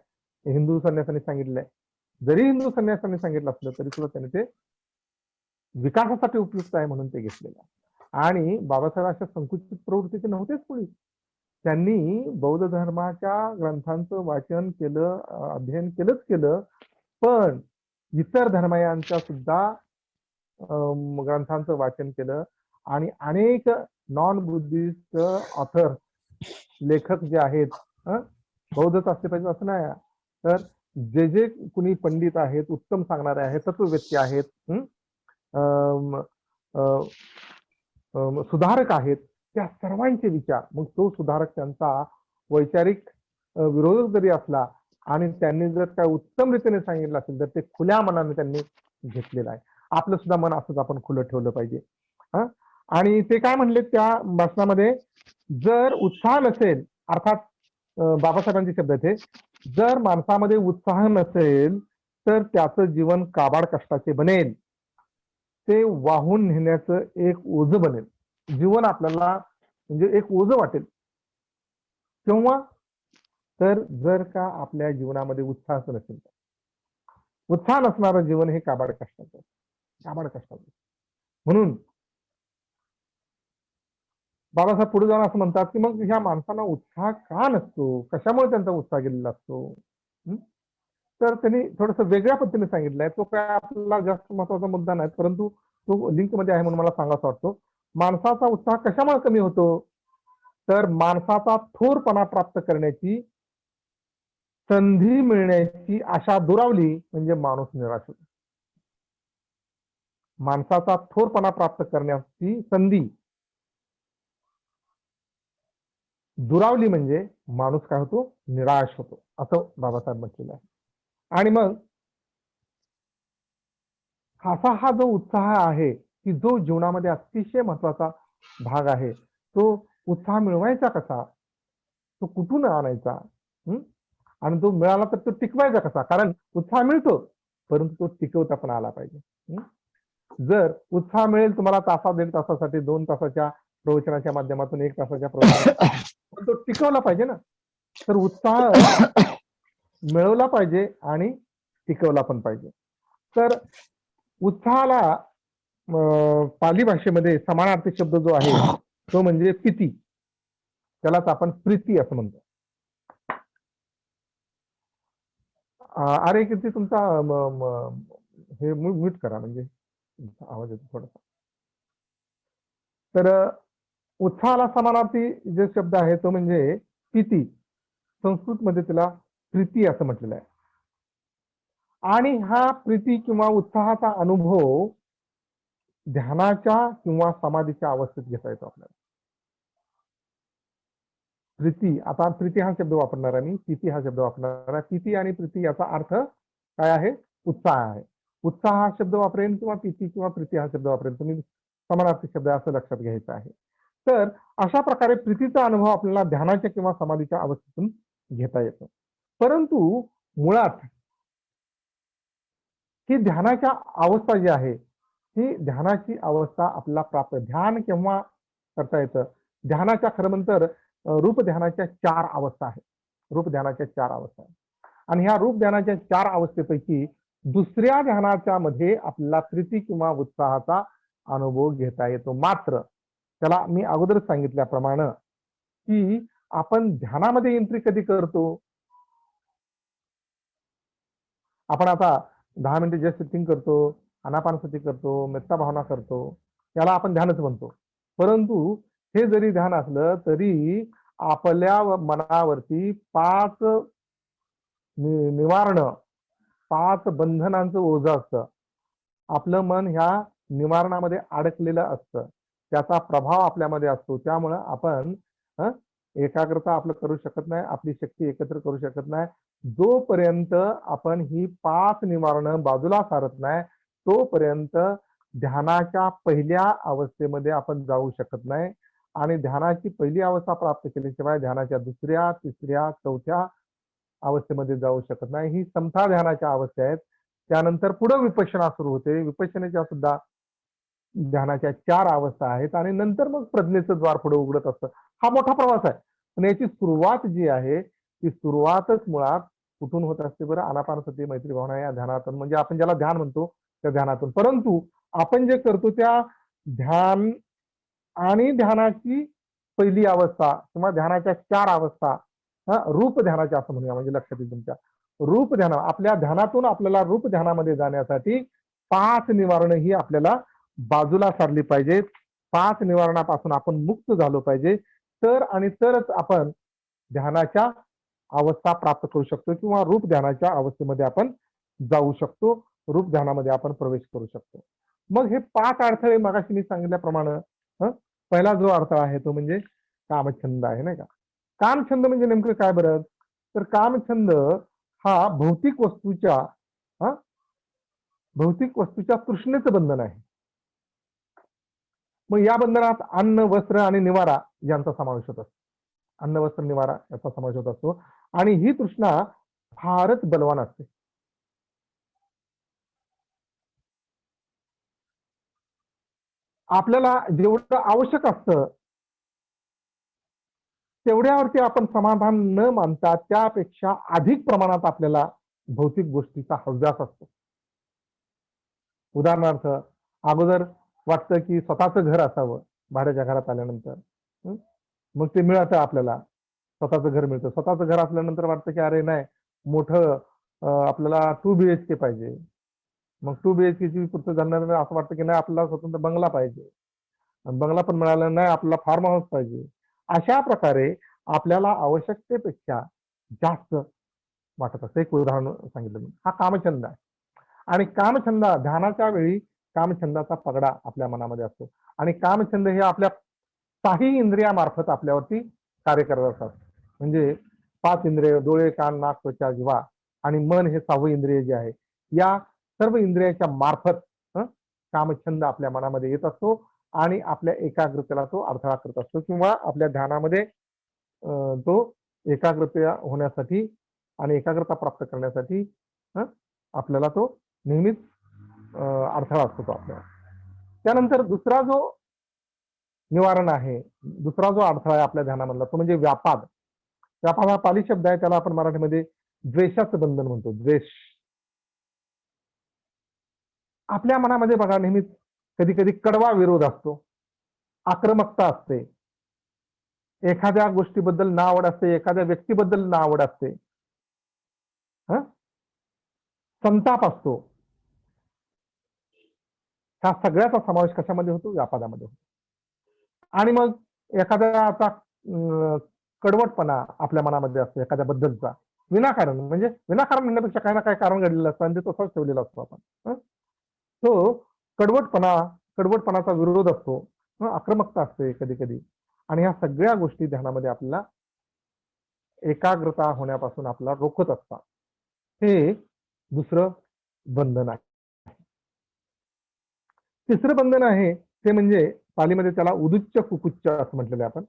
हे हिंदू संन्यासांनी सांगितलंय. जरी हिंदू संन्यासांनी सांगितलं असलं तरी सुद्धा त्यांनी ते विकासासाठी उपयुक्त आहे म्हणून ते घेतलेलं. आणि बाबासाहेब अशा संकुचित प्रवृत्तीचे नव्हतेच कोणी. त्यांनी बौद्ध धर्माच्या ग्रंथांचं वाचन केलं, अध्ययन केलंच केलं, पण इतर धर्मयांच्या सुद्धा ग्रंथांचं वाचन केलं. आणि अनेक नॉन बुद्धिस्ट ऑथर, लेखक जे आहेत, बौद्धच असले पाहिजे असं नाही, तर जे जे कुणी पंडित आहेत, उत्तम सांगणारे आहेत, तत्वव्यक्ती आहेत, सुधारक आहेत त्या सर्वांचे विचार, मग तो सुधारक त्यांचा वैचारिक विरोधक जरी असला आणि त्यांनी जर काय उत्तम रीतीने सांगितलं असेल तर ते खुल्या मनाने त्यांनी घेतलेलं आहे. आपलं सुद्धा मन असंच आपण खुलं ठेवलं पाहिजे. आणि ते काय म्हणले त्या भाषणामध्ये, जर उत्साह नसेल, अर्थात बाबासाहेबांचे शब्द आहेत, जर माणसामध्ये उत्साह नसेल तर त्याचं जीवन काबाड कष्टाचे बनेल, ते वाहून नेण्याचं एक ओझं बनेल. जीवन आपल्याला म्हणजे एक ओझं वाटेल. किंवा तर जर का आपल्या जीवनामध्ये उत्साह नसेल, उत्साह नसणारं जीवन हे काबाड कष्टाचं, काबाड कष्टाचं. म्हणून बाबासाहेब पुढे जाऊन असं म्हणतात की मग ह्या माणसांना उत्साह का नसतो, कशामुळे त्यांचा उत्साह गेलेला असतो. तर त्यांनी थोडस वेगळ्या पद्धतीने सांगितलंय. तो काय आपल्याला जास्त महत्वाचा मुद्दा नाही, परंतु तो लिंक मध्ये आहे म्हणून मला सांगायचा वाटतो. माणसाचा उत्साह कशामुळे कमी होतो, तर माणसाचा थोरपणा प्राप्त करण्याची संधी मिळण्याची आशा दुरावली म्हणजे माणूस निराश होतो. माणसाचा थोरपणा प्राप्त करण्याची संधी दुरावली म्हणजे माणूस काय होतो, निराश होतो, असं बाबासाहेब म्हटलेलं आहे. आणि मग असा हा जो उत्साह आहे की जो जीवनामध्ये अतिशय महत्वाचा भाग आहे, तो उत्साह मिळवायचा कसा, तो कुठून आणायचा, आणि तो मिळाला तर तो टिकवायचा कसा. कारण उत्साह मिळतो परंतु तो टिकवता पण आला पाहिजे. जर उत्साह मिळेल तुम्हाला तासा 1.5 तासासाठी, 2 तासाच्या प्रवचनाच्या माध्यमातून, 1 तासाच्या प्रवचनातून, तो टिकवला पाहिजे ना. तर उत्साह मिळवला पाहिजे आणि टिकवला पण पाहिजे. तर उत्साहाला पाली भाषेमध्ये समानार्थी शब्द जो आहे तो म्हणजे प्रीती, त्यालाच आपण प्रीती असं म्हणतो. अरे किती तुमचा हे म्यूट करा, म्हणजे आवाज येतो थोडासा. तर उत्साहाला समानार्थी जे शब्द आहे तो म्हणजे प्रीती, संस्कृत मध्ये त्याला प्रीती असं म्हटलेलं आहे. आणि हा प्रीती किंवा उत्साहाचा अनुभव ध्यानाच्या किंवा समाधीच्या अवस्थेत घेता येतो आपल्याला. प्रीती, आता प्रीती हा शब्द वापरणार आहे मी, प्रीती हा शब्द वापरणार आहे. प्रीती आणि प्रीती याचा अर्थ काय आहे, उत्साह आहे. उत्साह हा शब्द वापरेन किंवा प्रीती किंवा प्रीती हा शब्द वापरेन, तुम्ही समानार्थी शब्द असं लक्षात घ्यायचं आहे. तर अशा प्रकारे प्रीतीचा अनुभव आपल्याला ध्यानाच्या किंवा समाधीच्या अवस्थेतून घेता येतो. परंतु मुळात ही ध्यानाच्या अवस्था जी आहे, ही ध्यानाची अवस्था आपल्याला प्राप्त, ध्यान केव्हा करता येतं, ध्यानाच्या खरं म्हणतर रूप ध्यानाच्या 4 अवस्था आहेत. रूप ध्यानाच्या 4 अवस्था आहेत. आणि ह्या रूप ध्यानाच्या 4 अवस्थेपैकी दुसऱ्या ध्यानाच्या मध्ये आपल्याला प्रीती किंवा उत्साहाचा अनुभव घेता येतो. मात्र त्याला मी अगोदरच सांगितल्याप्रमाणे की आपण ध्यानामध्ये एंट्री कधी करतो, आपण आता 10 मिनिटे जस्ट सिटिंग करतो, आनापानसती करतो, मेत्ता भावना करतो, याला आपण ध्यानच म्हणतो. परंतु हे जरी ध्यान असलं तरी आपल्या मनावरती 5 निवारण, 5 बंधनांचं ओझं असतं. आपलं मन ह्या निवारणामध्ये अडकलेलं असतं, त्याचा प्रभाव आपल्यामध्ये असतो. त्यामुळं आपण एकाग्रता आपलं करू शकत नाही, आपली शक्ती एकत्र करू शकत नाही. जोपर्यंत आपण ही 5 निवारणं बाजूला सारत नाही तोपर्यंत ध्यानाच्या पहिल्या अवस्थेमध्ये आपण जाऊ शकत नाही. आणि ध्यानाची पहिली अवस्था प्राप्त केल्याशिवाय ध्यानाच्या दुसऱ्या, तिसऱ्या, चौथ्या अवस्थेमध्ये जाऊ शकत नाही. ही समता ध्यानाच्या अवस्था आहेत. त्यानंतर पुढे विपश्यना सुरू होते. विपश्यनेच्या सुद्धा ध्यानाच्या 4 अवस्था आहेत आणि नंतर मग प्रज्ञेचं द्वार पुढे उघडत असतं. हा मोठा प्रवास आहे. पण याची सुरुवात जी आहे ती सुरुवातच मुळात कुठून होत असते बरं, आनापानसती, मैत्री भावना या ध्यानातून, म्हणजे आपण ज्याला ध्यान म्हणतो त्या ध्यानातून. परंतु आपण जे करतो त्या ध्यान आणि ध्यानाची पहिली अवस्था किंवा ध्यानाच्या 4 अवस्था, रूप ध्यानाच्या असं म्हणूया, म्हणजे लक्षात येईल तुमच्या. रूप ध्यान, आपल्या ध्यानातून आपल्याला रूप ध्यानामध्ये जाण्यासाठी 5 निवारणं ही आपल्याला बाजूला सारली पाहिजेत. 5 निवारणापासून आपण मुक्त झालो पाहिजे, तर आणि तरच आपण ध्यानाच्या अवस्था प्राप्त करू शकतो किंवा रूप ध्यानाच्या अवस्थेमध्ये आपण जाऊ शकतो, रूप ध्यानामध्ये आपण प्रवेश करू शकतो. मग हे 5 अडथळे मगाशी मी सांगितल्याप्रमाणे पहिला जो अडथळा आहे तो म्हणजे कामछंद आहे, नाही का. कामछंद म्हणजे नेमकं काय बरं? तर कामछंद हा भौतिक वस्तूच्या तृष्णेचं बंधन आहे. मग या बंधनात अन्न, वस्त्र आणि निवारा यांचा समावेश होत असतो. अन्न, वस्त्र, निवारा याचा समावेश होत असतो आणि ही तृष्णा फारच बलवान असते. आपल्याला जेवढं आवश्यक असतं तेवढ्यावरती आपण समाधान न मानता त्यापेक्षा अधिक प्रमाणात आपल्याला भौतिक गोष्टीचा हव्यास असतो. उदाहरणार्थ, अगोदर वाटतं की स्वतःचं घर असावं भाड्याच्या घरात आल्यानंतर. मग ते मिळतं आपल्याला. स्वतःचं घर मिळतं. स्वतःचं घर असल्यानंतर वाटतं की अरे नाही, मोठं आपल्याला 2 BHK पाहिजे. मग 2 BHKची पूर्तता झाल्यानंतर असं वाटतं की नाही, आपल्याला स्वतंत्र बंगला पाहिजे. आणि बंगला पण मिळाला नाही, आपल्याला फार्म हाऊस पाहिजे. अशा प्रकारे आपल्याला आवश्यकतेपेक्षा जास्त वाटत असतं. एक उदाहरण सांगितलं मी. हा कामछंद आहे. आणि कामछंद ध्यानाच्या वेळी कामछंदाचा पगडा आपल्या मनामध्ये असतो. आणि कामछंद हे आपल्या 6 इंद्रियामार्फत आपल्यावरती कार्य करत असतात. म्हणजे 5 इंद्रिय, डोळे, कान, नाक, त्वचा, जिव्हा आणि मन हे 6वं इंद्रिय जे आहे, या सर्व इंद्रियाच्या मार्फत कामछंद आपल्या मनामध्ये येत असतो आणि आपल्या एकाग्रतेला तो अडथळा करत असतो किंवा आपल्या ध्यानामध्ये तो एकाग्रता होण्यासाठी आणि एकाग्रता प्राप्त करण्यासाठी आपल्याला तो नेहमीच अडथळा असतो तो आपल्याला. त्यानंतर दुसरा जो निवारण आहे, दुसरा जो अडथळा आहे आपल्या ध्यानामधला तो म्हणजे व्यापाद. व्यापाद हा पाली शब्द आहे, त्याला आपण मराठीमध्ये द्वेषाचं बंधन म्हणतो. द्वेष. आपल्या मनामध्ये बघा नेहमीच कधी कधी कडवा विरोध असतो, आक्रमकता असते, एखाद्या गोष्टीबद्दल नावड असते, एखाद्या व्यक्तीबद्दल नावड असते, संताप असतो. ह्या सगळ्याचा समावेश कशामध्ये होतो? व्यापादामध्ये होतो. आणि मग एखाद्या आता कडवटपणा आपल्या मनामध्ये असतो एखाद्याबद्दलचा, विनाकारण, म्हणजे विनाकारण म्हणण्यापेक्षा काही ना काही कारण घडलेलं असतं आणि ते तसंच ठेवलेलं असतो आपण. तो कडवटपणाचा विरोध असतो, आक्रमकता असते कधी कधी. आणि ह्या सगळ्या गोष्टी ध्यानामध्ये आपल्याला एकाग्रता होण्यापासून आपल्याला रोखत असतात. हे दुसरं बंधन आहे. तिसरं बंधन आहे ते म्हणजे पालीमध्ये त्याला उदुच्च कुकुच्च असं म्हटलेलं आहे आपण.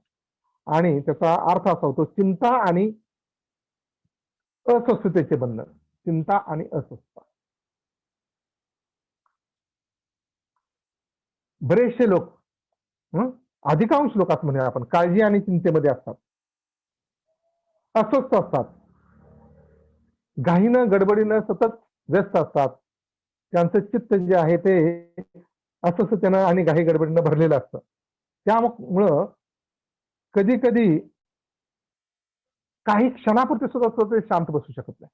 आणि त्याचा अर्थ असा होतो चिंता आणि अस्वस्थतेचे बंधन. चिंता आणि अस्वस्थता. बरेचसे लोक, अधिकांश लोक असं म्हणूया आपण, काळजी आणि चिंतेमध्ये असतात, अस्वस्थ असतात, घाईनं गडबडीनं सतत व्यस्त असतात. त्यांचं चित्त जे आहे ते अस्वस्थतेनं आणि घाई गडबडीनं भरलेलं असतं. त्यामुळं कधी कधी काही क्षणापुरते सुद्धा ते शांत बसू शकत नाही.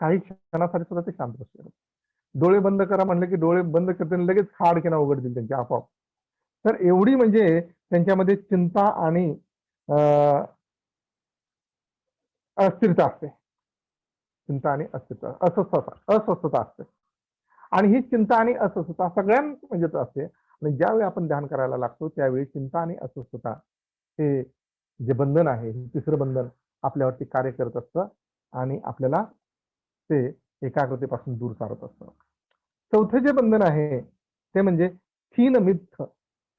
काही क्षणासाठी सुद्धा ते शांत बसू शकत. डोळे बंद करा म्हणलं की डोळे बंद करताना लगेच खाडकेना उघडतील त्यांचे आपोआप. तर एवढी म्हणजे त्यांच्यामध्ये चिंता आणि अस्थिरता असते. चिंता आणि अस्वस्थता असते. आणि ही चिंता आणि अस्वस्थता सगळ्यांच म्हणजे असते. आणि ज्यावेळी आपण ध्यान करायला लागतो त्यावेळी चिंता आणि अस्वस्थता हे जे बंधन आहे, तिसरं बंधन आपल्यावरती कार्य करत असतं आणि आपल्याला ते एकाग्रतेपासून दूर सारत असतं. चौथे जे बंधन आहे ते म्हणजे थीनमित्थ.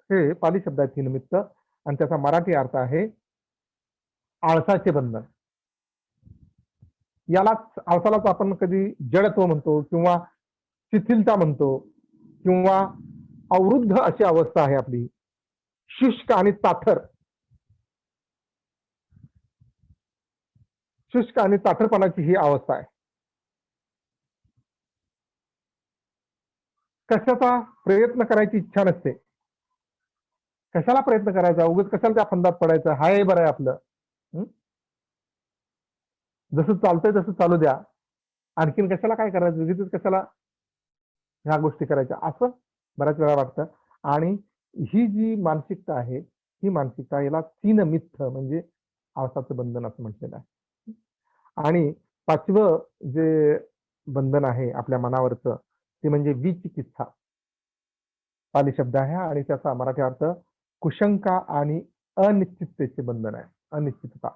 हे पाली शब्द आहे थीनमित्त आणि त्याचा मराठी अर्थ आहे आळसाचे बंधन. आळसालाच आपण कधी जडत्व म्हणतो किंवा शिथिलता म्हणतो किंवा अवरुद्ध अशी अवस्था आहे आपली, शुष्क आणि ताठर. शुष्क आणि ताठरपणाची ही अवस्था आहे. कशाचा प्रयत्न करायची इच्छा नसते. कशाला प्रयत्न करायचा, उगाच कशाला त्या फंदात पडायचं, हाय बरं आहे आपलं. जसं चालतंय तसं चालू द्या, आणखीन कशाला काय करायचं, उगीच कशाला ह्या गोष्टी करायच्या, असं बऱ्याच वेळा वाटतं. आणि ही जी मानसिकता आहे, ही मानसिकता याला तीनमित्थ म्हणजे आळसाचं बंधन असं म्हटलेलं आहे. आणि 5वं जे बंधन आहे आपल्या मनावरचं ते म्हणजे विचिकित्सा. पाली शब्द आहे आणि त्याचा मराठी अर्थ कुशंका आणि अनिश्चिततेचे बंधन आहे, अनिश्चितता.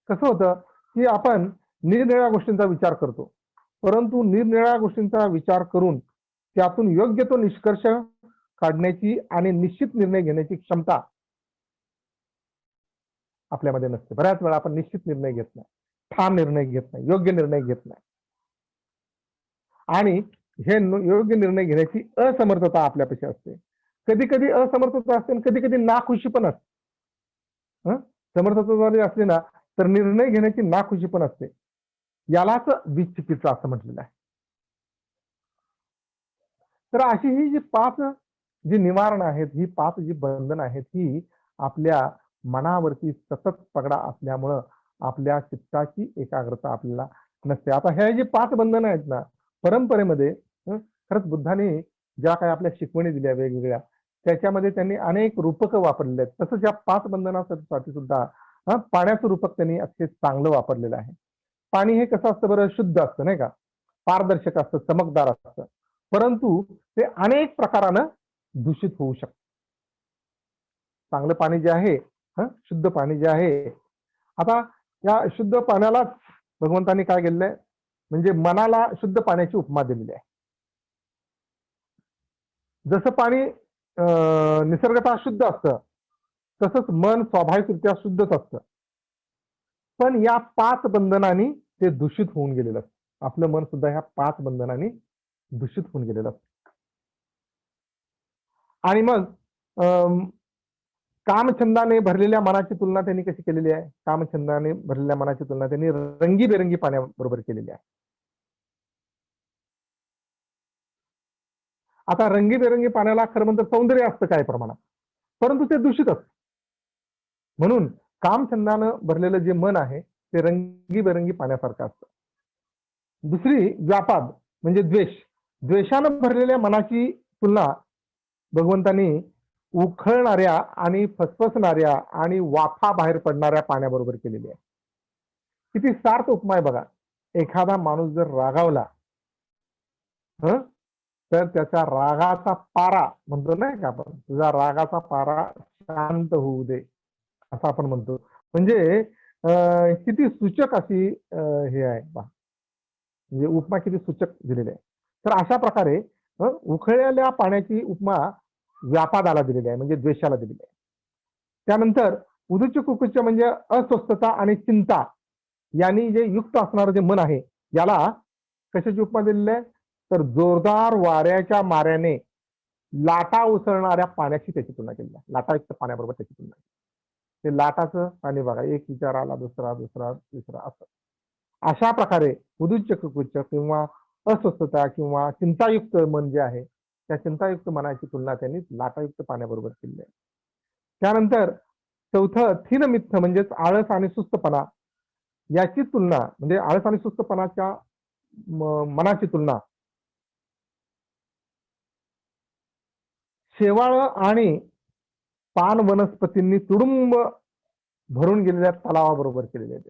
कसं होतं की आपण निरनिराळ्या गोष्टींचा विचार करतो, परंतु निरनिराळ्या गोष्टींचा विचार करून त्यातून योग्य तो निष्कर्ष काढण्याची आणि निश्चित निर्णय घेण्याची क्षमता आपल्यामध्ये नसते. बऱ्याच वेळा आपण निश्चित निर्णय घेत नाही, ठाम निर्णय घेत नाही, योग्य निर्णय घेत नाही आणि हे योग्य निर्णय घेण्याची असमर्थता आपल्यापाशी असते. कधी कधी असमर्थता असते आणि कधी कधी नाखुशी पण असते. समर्थता जरी असली ना तर निर्णय घेण्याची नाखुशी पण असते. यालाच विचिकित्सा असं म्हटलेलं आहे. तर अशी ही जी 5 जी निवारण आहेत, ही 5 जी बंधन आहेत, ही आपल्या मनावरती सतत पगडा असल्यामुळं आपल्या चित्ताची एकाग्रता आपल्याला नसते. आता हे जे 5 बंधनं आहेत ना, परंपरेमध्ये खरंच बुद्धाने ज्या काही आपल्या शिकवणी दिल्या वेगवेगळ्या, त्याच्यामध्ये त्यांनी अनेक रूपकं वापरलेले आहेत. तसंच या 5 बंधनासाठी सुद्धा पाण्याचं रूपक त्यांनी अतिशय चांगलं वापरलेलं आहे. पाणी हे कसं असतं बरं, शुद्ध असतं नाही का, पारदर्शक असतं, चमकदार असतं, परंतु ते अनेक प्रकारानं दूषित होऊ शकतं. चांगलं पाणी जे आहे, शुद्ध पाणी जे आहे, आता या शुद्ध पाण्यालाच भगवंतांनी काय केलेलं आहे, म्हणजे मनाला शुद्ध पाण्याची उपमा दिलेली आहे. जसं पाणी निसर्गतः शुद्ध असतं, तसंच मन स्वाभाविकरित्या शुद्धच असतं. पण या 5 बंधनांनी ते दूषित होऊन गेलेलं असतं. आपलं मन सुद्धा ह्या 5 बंधनांनी दूषित होऊन गेलेलं असतं. आणि मग कामछंदाने भरलेल्या मनाची तुलना त्यांनी कशी केलेली आहे? कामछंदाने भरलेल्या मनाची तुलना त्यांनी रंगीबेरंगी पाण्याबरोबर केलेली आहे. आता रंगीबेरंगी पाण्याला खरं म्हणजे सौंदर्य असतं काही प्रमाणात, परंतु ते दूषित असतं. म्हणून कामछंदानं भरलेलं जे मन आहे ते रंगीबेरंगी पाण्यासारखं असतं. दुसरी व्यापाद म्हणजे द्वेष. द्वेषानं भरलेल्या मनाची तुलना भगवंतांनी उखळणाऱ्या आणि फसफसणाऱ्या आणि वाफा बाहेर पडणाऱ्या पाण्याबरोबर केलेली आहे. किती सार्थ उपमा आहे बघा. एखादा माणूस जर रागावला तर त्याच्या रागाचा पारा म्हणतो नाही का आपण, तुझा रागाचा पारा शांत होऊ दे, असं आपण म्हणतो. म्हणजे किती सूचक अशी हे आहे पहा, म्हणजे उपमा किती सूचक दिलेली आहे. तर अशा प्रकारे उखळलेल्या पाण्याची उपमा व्यापादाला दिलेली आहे, म्हणजे द्वेषाला दिलेली आहे. त्यानंतर उदुच्च कुकुच्च म्हणजे अस्वस्थता आणि चिंता यांनी जे युक्त असणारं जे मन आहे, याला कशाची उपमा दिलेली आहे, तर जोरदार वाऱ्याच्या माऱ्याने लाटा उसळणाऱ्या पाण्याची त्याची तुलना केलेली आहे. लाटायुक्त पाण्याबरोबर त्याची तुलना केली. ते लाटाचं पाणी बघा, एक विचार आला, दुसरा, दुसरा, तिसरा, असं. अशा प्रकारे उदुच्च कुकुच्च किंवा अस्वस्थता किंवा चिंतायुक्त मन जे आहे, त्या चिंतायुक्त मनाची तुलना त्यांनी लाटायुक्त पाण्याबरोबर केली आहे. त्यानंतर चौथं थिनमित्थ म्हणजेच आळस आणि सुस्तपणा याची तुलना, म्हणजे आळस आणि सुस्तपणाच्या मनाची तुलना शेवाळ आणि पान वनस्पतींनी तुडुंब भरून गेलेल्या तलावाबरोबर केलेले आहे.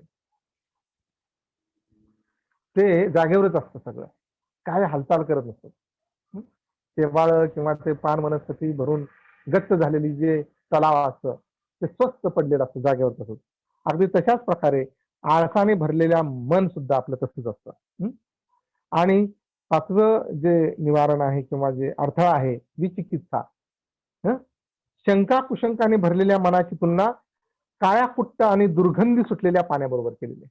ते जागेवरच असतं सगळं, काय हालचाल करत नसतं. शेवाळ किंवा ते पान वनस्पती भरून गच्च झालेली जे तलाव असतं ते स्वस्त पडलेलं असतं जागेवर. तसंच अगदी तशाच प्रकारे आळसाने भरलेल्या मन सुद्धा आपलं तसंच असतं. आणि 5वं जे निवारण आहे किंवा जे अडथळा आहे विचिकित्सा. शंका कुशंकाने भरलेल्या मनाची तुलना काळ्या कुट्ट आणि दुर्गंधी सुटलेल्या पाण्याबरोबर केलेली आहे.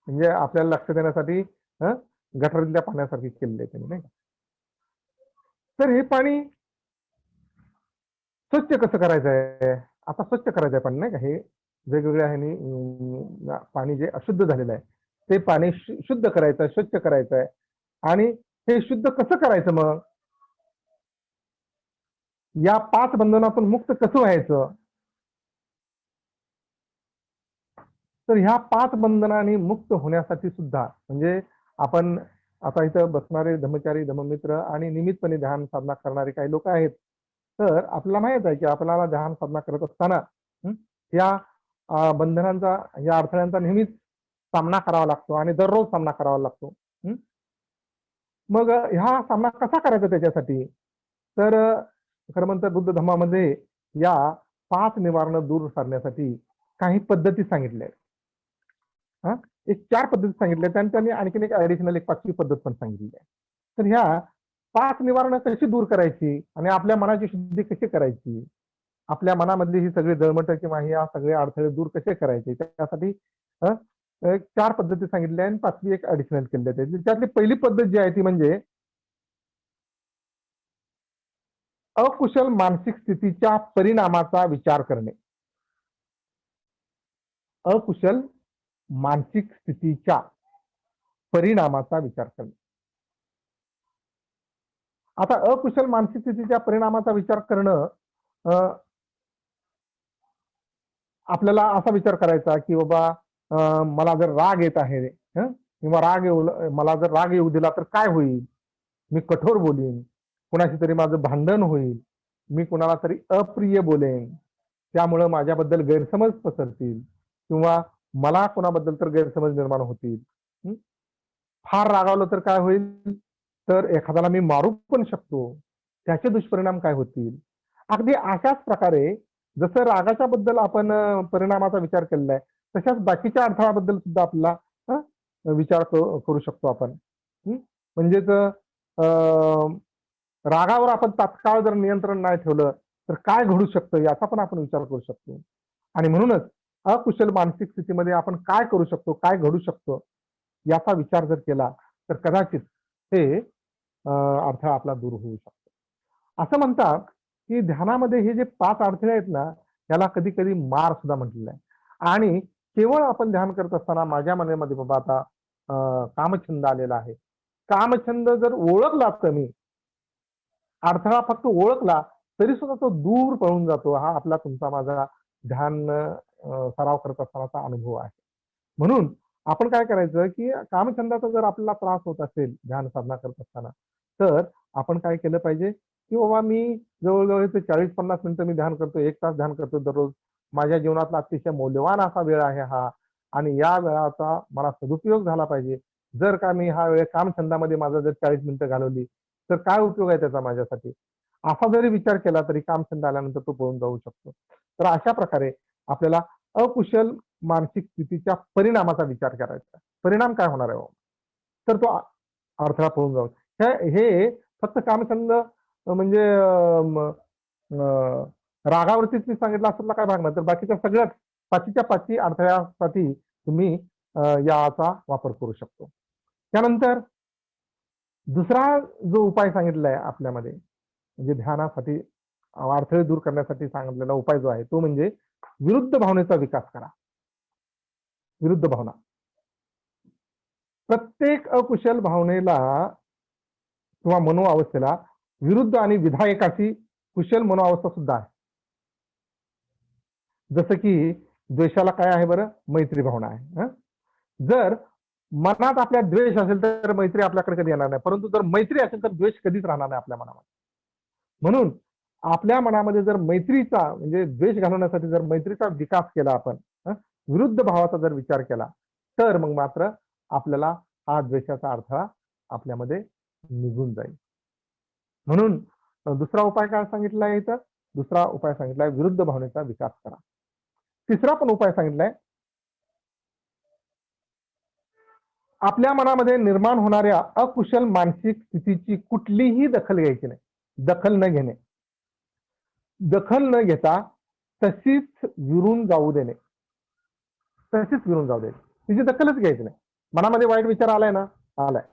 म्हणजे आपल्याला लक्ष देण्यासाठी गटारीतल्या पाण्यासारखी केलेली आहे त्यांनी, नाही का. तर हे पाणी स्वच्छ कसं करायचं आहे? आता स्वच्छ करायचं आहे पाणी, नाही का. हे वेगवेगळ्या ह्यानी पाणी जे अशुद्ध झालेलं आहे ते पाणी शुद्ध करायचं आहे, स्वच्छ करायचं आहे. आणि हे शुद्ध कसं करायचं मग? या 5 बंधनातून मुक्त कसं व्हायचं? तर ह्या 5 बंधनांनी मुक्त होण्यासाठी सुद्धा, म्हणजे आपण आता इथं बसणारे धम्मचारी, धम्ममित्र आणि नियमितपणे ध्यान साधना करणारे काही लोक आहेत. तर आपल्याला माहित आहे की आपल्याला ध्यान साधना करत असताना या बंधनांचा, या अडथळ्यांचा नेहमीच सामना करावा लागतो आणि दररोज सामना करावा लागतो. मग ह्या सामना कसा करायचा त्याच्यासाठी? तर खरं म्हणतं बुद्ध धर्मामध्ये या 5 निवारणं दूर सारण्यासाठी काही पद्धती सांगितल्या आहेत. हां, एक 4 पद्धती सांगितल्या आहेत आणि त्यांनी आणखीन एक ॲडिशनल एक 5वी पद्धत पण सांगितली आहे. तर ह्या 5 निवारणं कशी दूर करायची आणि आपल्या मनाची शुद्धी कशी करायची? आपल्या मनामधली ही सगळी जळमटं किंवा ह्या सगळे अडथळे दूर कसे करायचे? त्यासाठी अ, एक 4 पद्धती सांगितल्या आणि 5वी एक ॲडिशनल केलेली आहे. त्यातली पहिली पद्धत जी आहे ती म्हणजे अकुशल मानसिक स्थितीच्या परिणामाचा विचार करणे. अकुशल मानसिक स्थितीच्या परिणामाचा विचार करणे. आता अकुशल मानसिक स्थितीच्या परिणामाचा विचार करणं अ, आपल्याला असा विचार करायचा, की बाबा मला जर राग येत आहे किंवा मला जर राग येऊ दिला तर काय होईल? मी कठोर बोलीन, कुणाशी तरी माझं भांडण होईल, मी कुणाला तरी अप्रिय बोलेन, त्यामुळं माझ्याबद्दल गैरसमज पसरतील किंवा मला कोणाबद्दल तर गैरसमज निर्माण होतील. हं. फार रागावलं तर काय होईल? तर एखाद्याला मी मारू पण शकतो. त्याचे दुष्परिणाम काय होतील? अगदी अशाच प्रकारे जसं रागाच्या बद्दल आपण परिणामाचा विचार केलेला आहे, तशाच बाकीच्या अडथळ्याबद्दल सुद्धा आपल्याला विचार करू शकतो आपण. हं. म्हणजेच रागावर आपण तात्काळ जर नियंत्रण नाही ठेवलं, तर काय घडू शकतं याचा पण आपण विचार करू शकतो. आणि म्हणूनच अकुशल मानसिक स्थितीमध्ये आपण काय करू शकतो, काय घडू शकतं, याचा विचार जर केला, तर कदाचित हे अडथळा आपला दूर होऊ शकतो. असं म्हणतात, की ध्यानामध्ये हे जे 5 अडथळे आहेत ना, त्याला कधी-कधी मार सुद्धा म्हटलेलं आहे. आणि केवळ आपण ध्यान करत असताना माझ्या मनामध्ये बाबा आता कामछंद आलेला आहे. कामछंद जर ओळखला तर मी अडथळा फक्त ओळखला, तरी सुद्धा तो दूर पळून जातो. हा आपला तुमचा माझा ध्यान सराव करत असतानाचा अनुभव आहे. म्हणून आपण काय करायचं, की कामछंदाचा जर आपल्याला त्रास होत असेल ध्यान साधना करत असताना, तर आपण काय केलं पाहिजे, की बाबा मी जवळ-जवळ इथे 40-50 मिनिटं मी ध्यान करतो, 1 तास ध्यान करतो दररोज. माझ्या जीवनातला अतिशय मौल्यवान असा वेळ आहे हा आणि या वेळाचा मला सदुपयोग झाला पाहिजे. जर का मी हा वेळ कामछंदामध्ये माझा जर 40 मिनिटं घालवली, तर काय उपयोग आहे त्याचा माझ्यासाठी? असा जरी विचार केला तरी कामछंद आल्यानंतर तो पळून जाऊ शकतो. तर अशा प्रकारे आपल्याला अकुशल मानसिक स्थितीच्या परिणामाचा विचार करायचा. परिणाम काय होणार आहे हो? तर तो अडथळा पळून जाऊ. हे फक्त कामछंद म्हणजे रागावरतीच मी सांगितलं असल्याला काय भागणार? तर बाकीच्या सगळ्याच 5च्या 5 अडथळ्यासाठी तुम्ही याचा वापर करू शकतो. त्यानंतर दुसरा जो उपाय सांगितला आहे आपल्यामध्ये, म्हणजे ध्यानासाठी अडथळे दूर करण्यासाठी सांगितलेला उपाय जो आहे, तो म्हणजे विरुद्ध भावनेचा विकास करा. विरुद्ध भावना. प्रत्येक अकुशल भावनेला किंवा मनोअवस्थेला विरुद्ध आणि विधायक अशी कुशल मनोअवस्था सुद्धा आहे. जसं की द्वेषाला काय आहे बरं? मैत्री भावना आहे. जर मनात आपल्या द्वेष असेल तर मैत्री आपल्याकडे कधी येणार नाही. परंतु जर मैत्री असेल तर द्वेष कधीच राहणार नाही आपल्या मनामध्ये. म्हणून आपल्या मनामध्ये जर मैत्रीचा म्हणजे द्वेष घालवण्यासाठी जर मैत्रीचा विकास केला आपण, हं, विरुद्ध भावाचा जर विचार केला, तर मग मात्र आपल्याला हा द्वेषाचा अडथळा आपल्यामध्ये निघून जाईल. म्हणून दुसरा उपाय काय सांगितला आहे इथं? दुसरा उपाय सांगितलाय विरुद्ध भावनेचा विकास करा. तिसरा पण उपाय सांगितलाय, आपल्या मनामध्ये निर्माण होणाऱ्या अकुशल मानसिक स्थितीची कुठलीही दखल घ्यायची नाही. दखल न घेणे. दखल न घेता तशीच विरून जाऊ देणे. तशीच विरून जाऊ देणे. तिची दखलच घ्यायची नाही. मनामध्ये वाईट विचार आलाय ना, आलाय.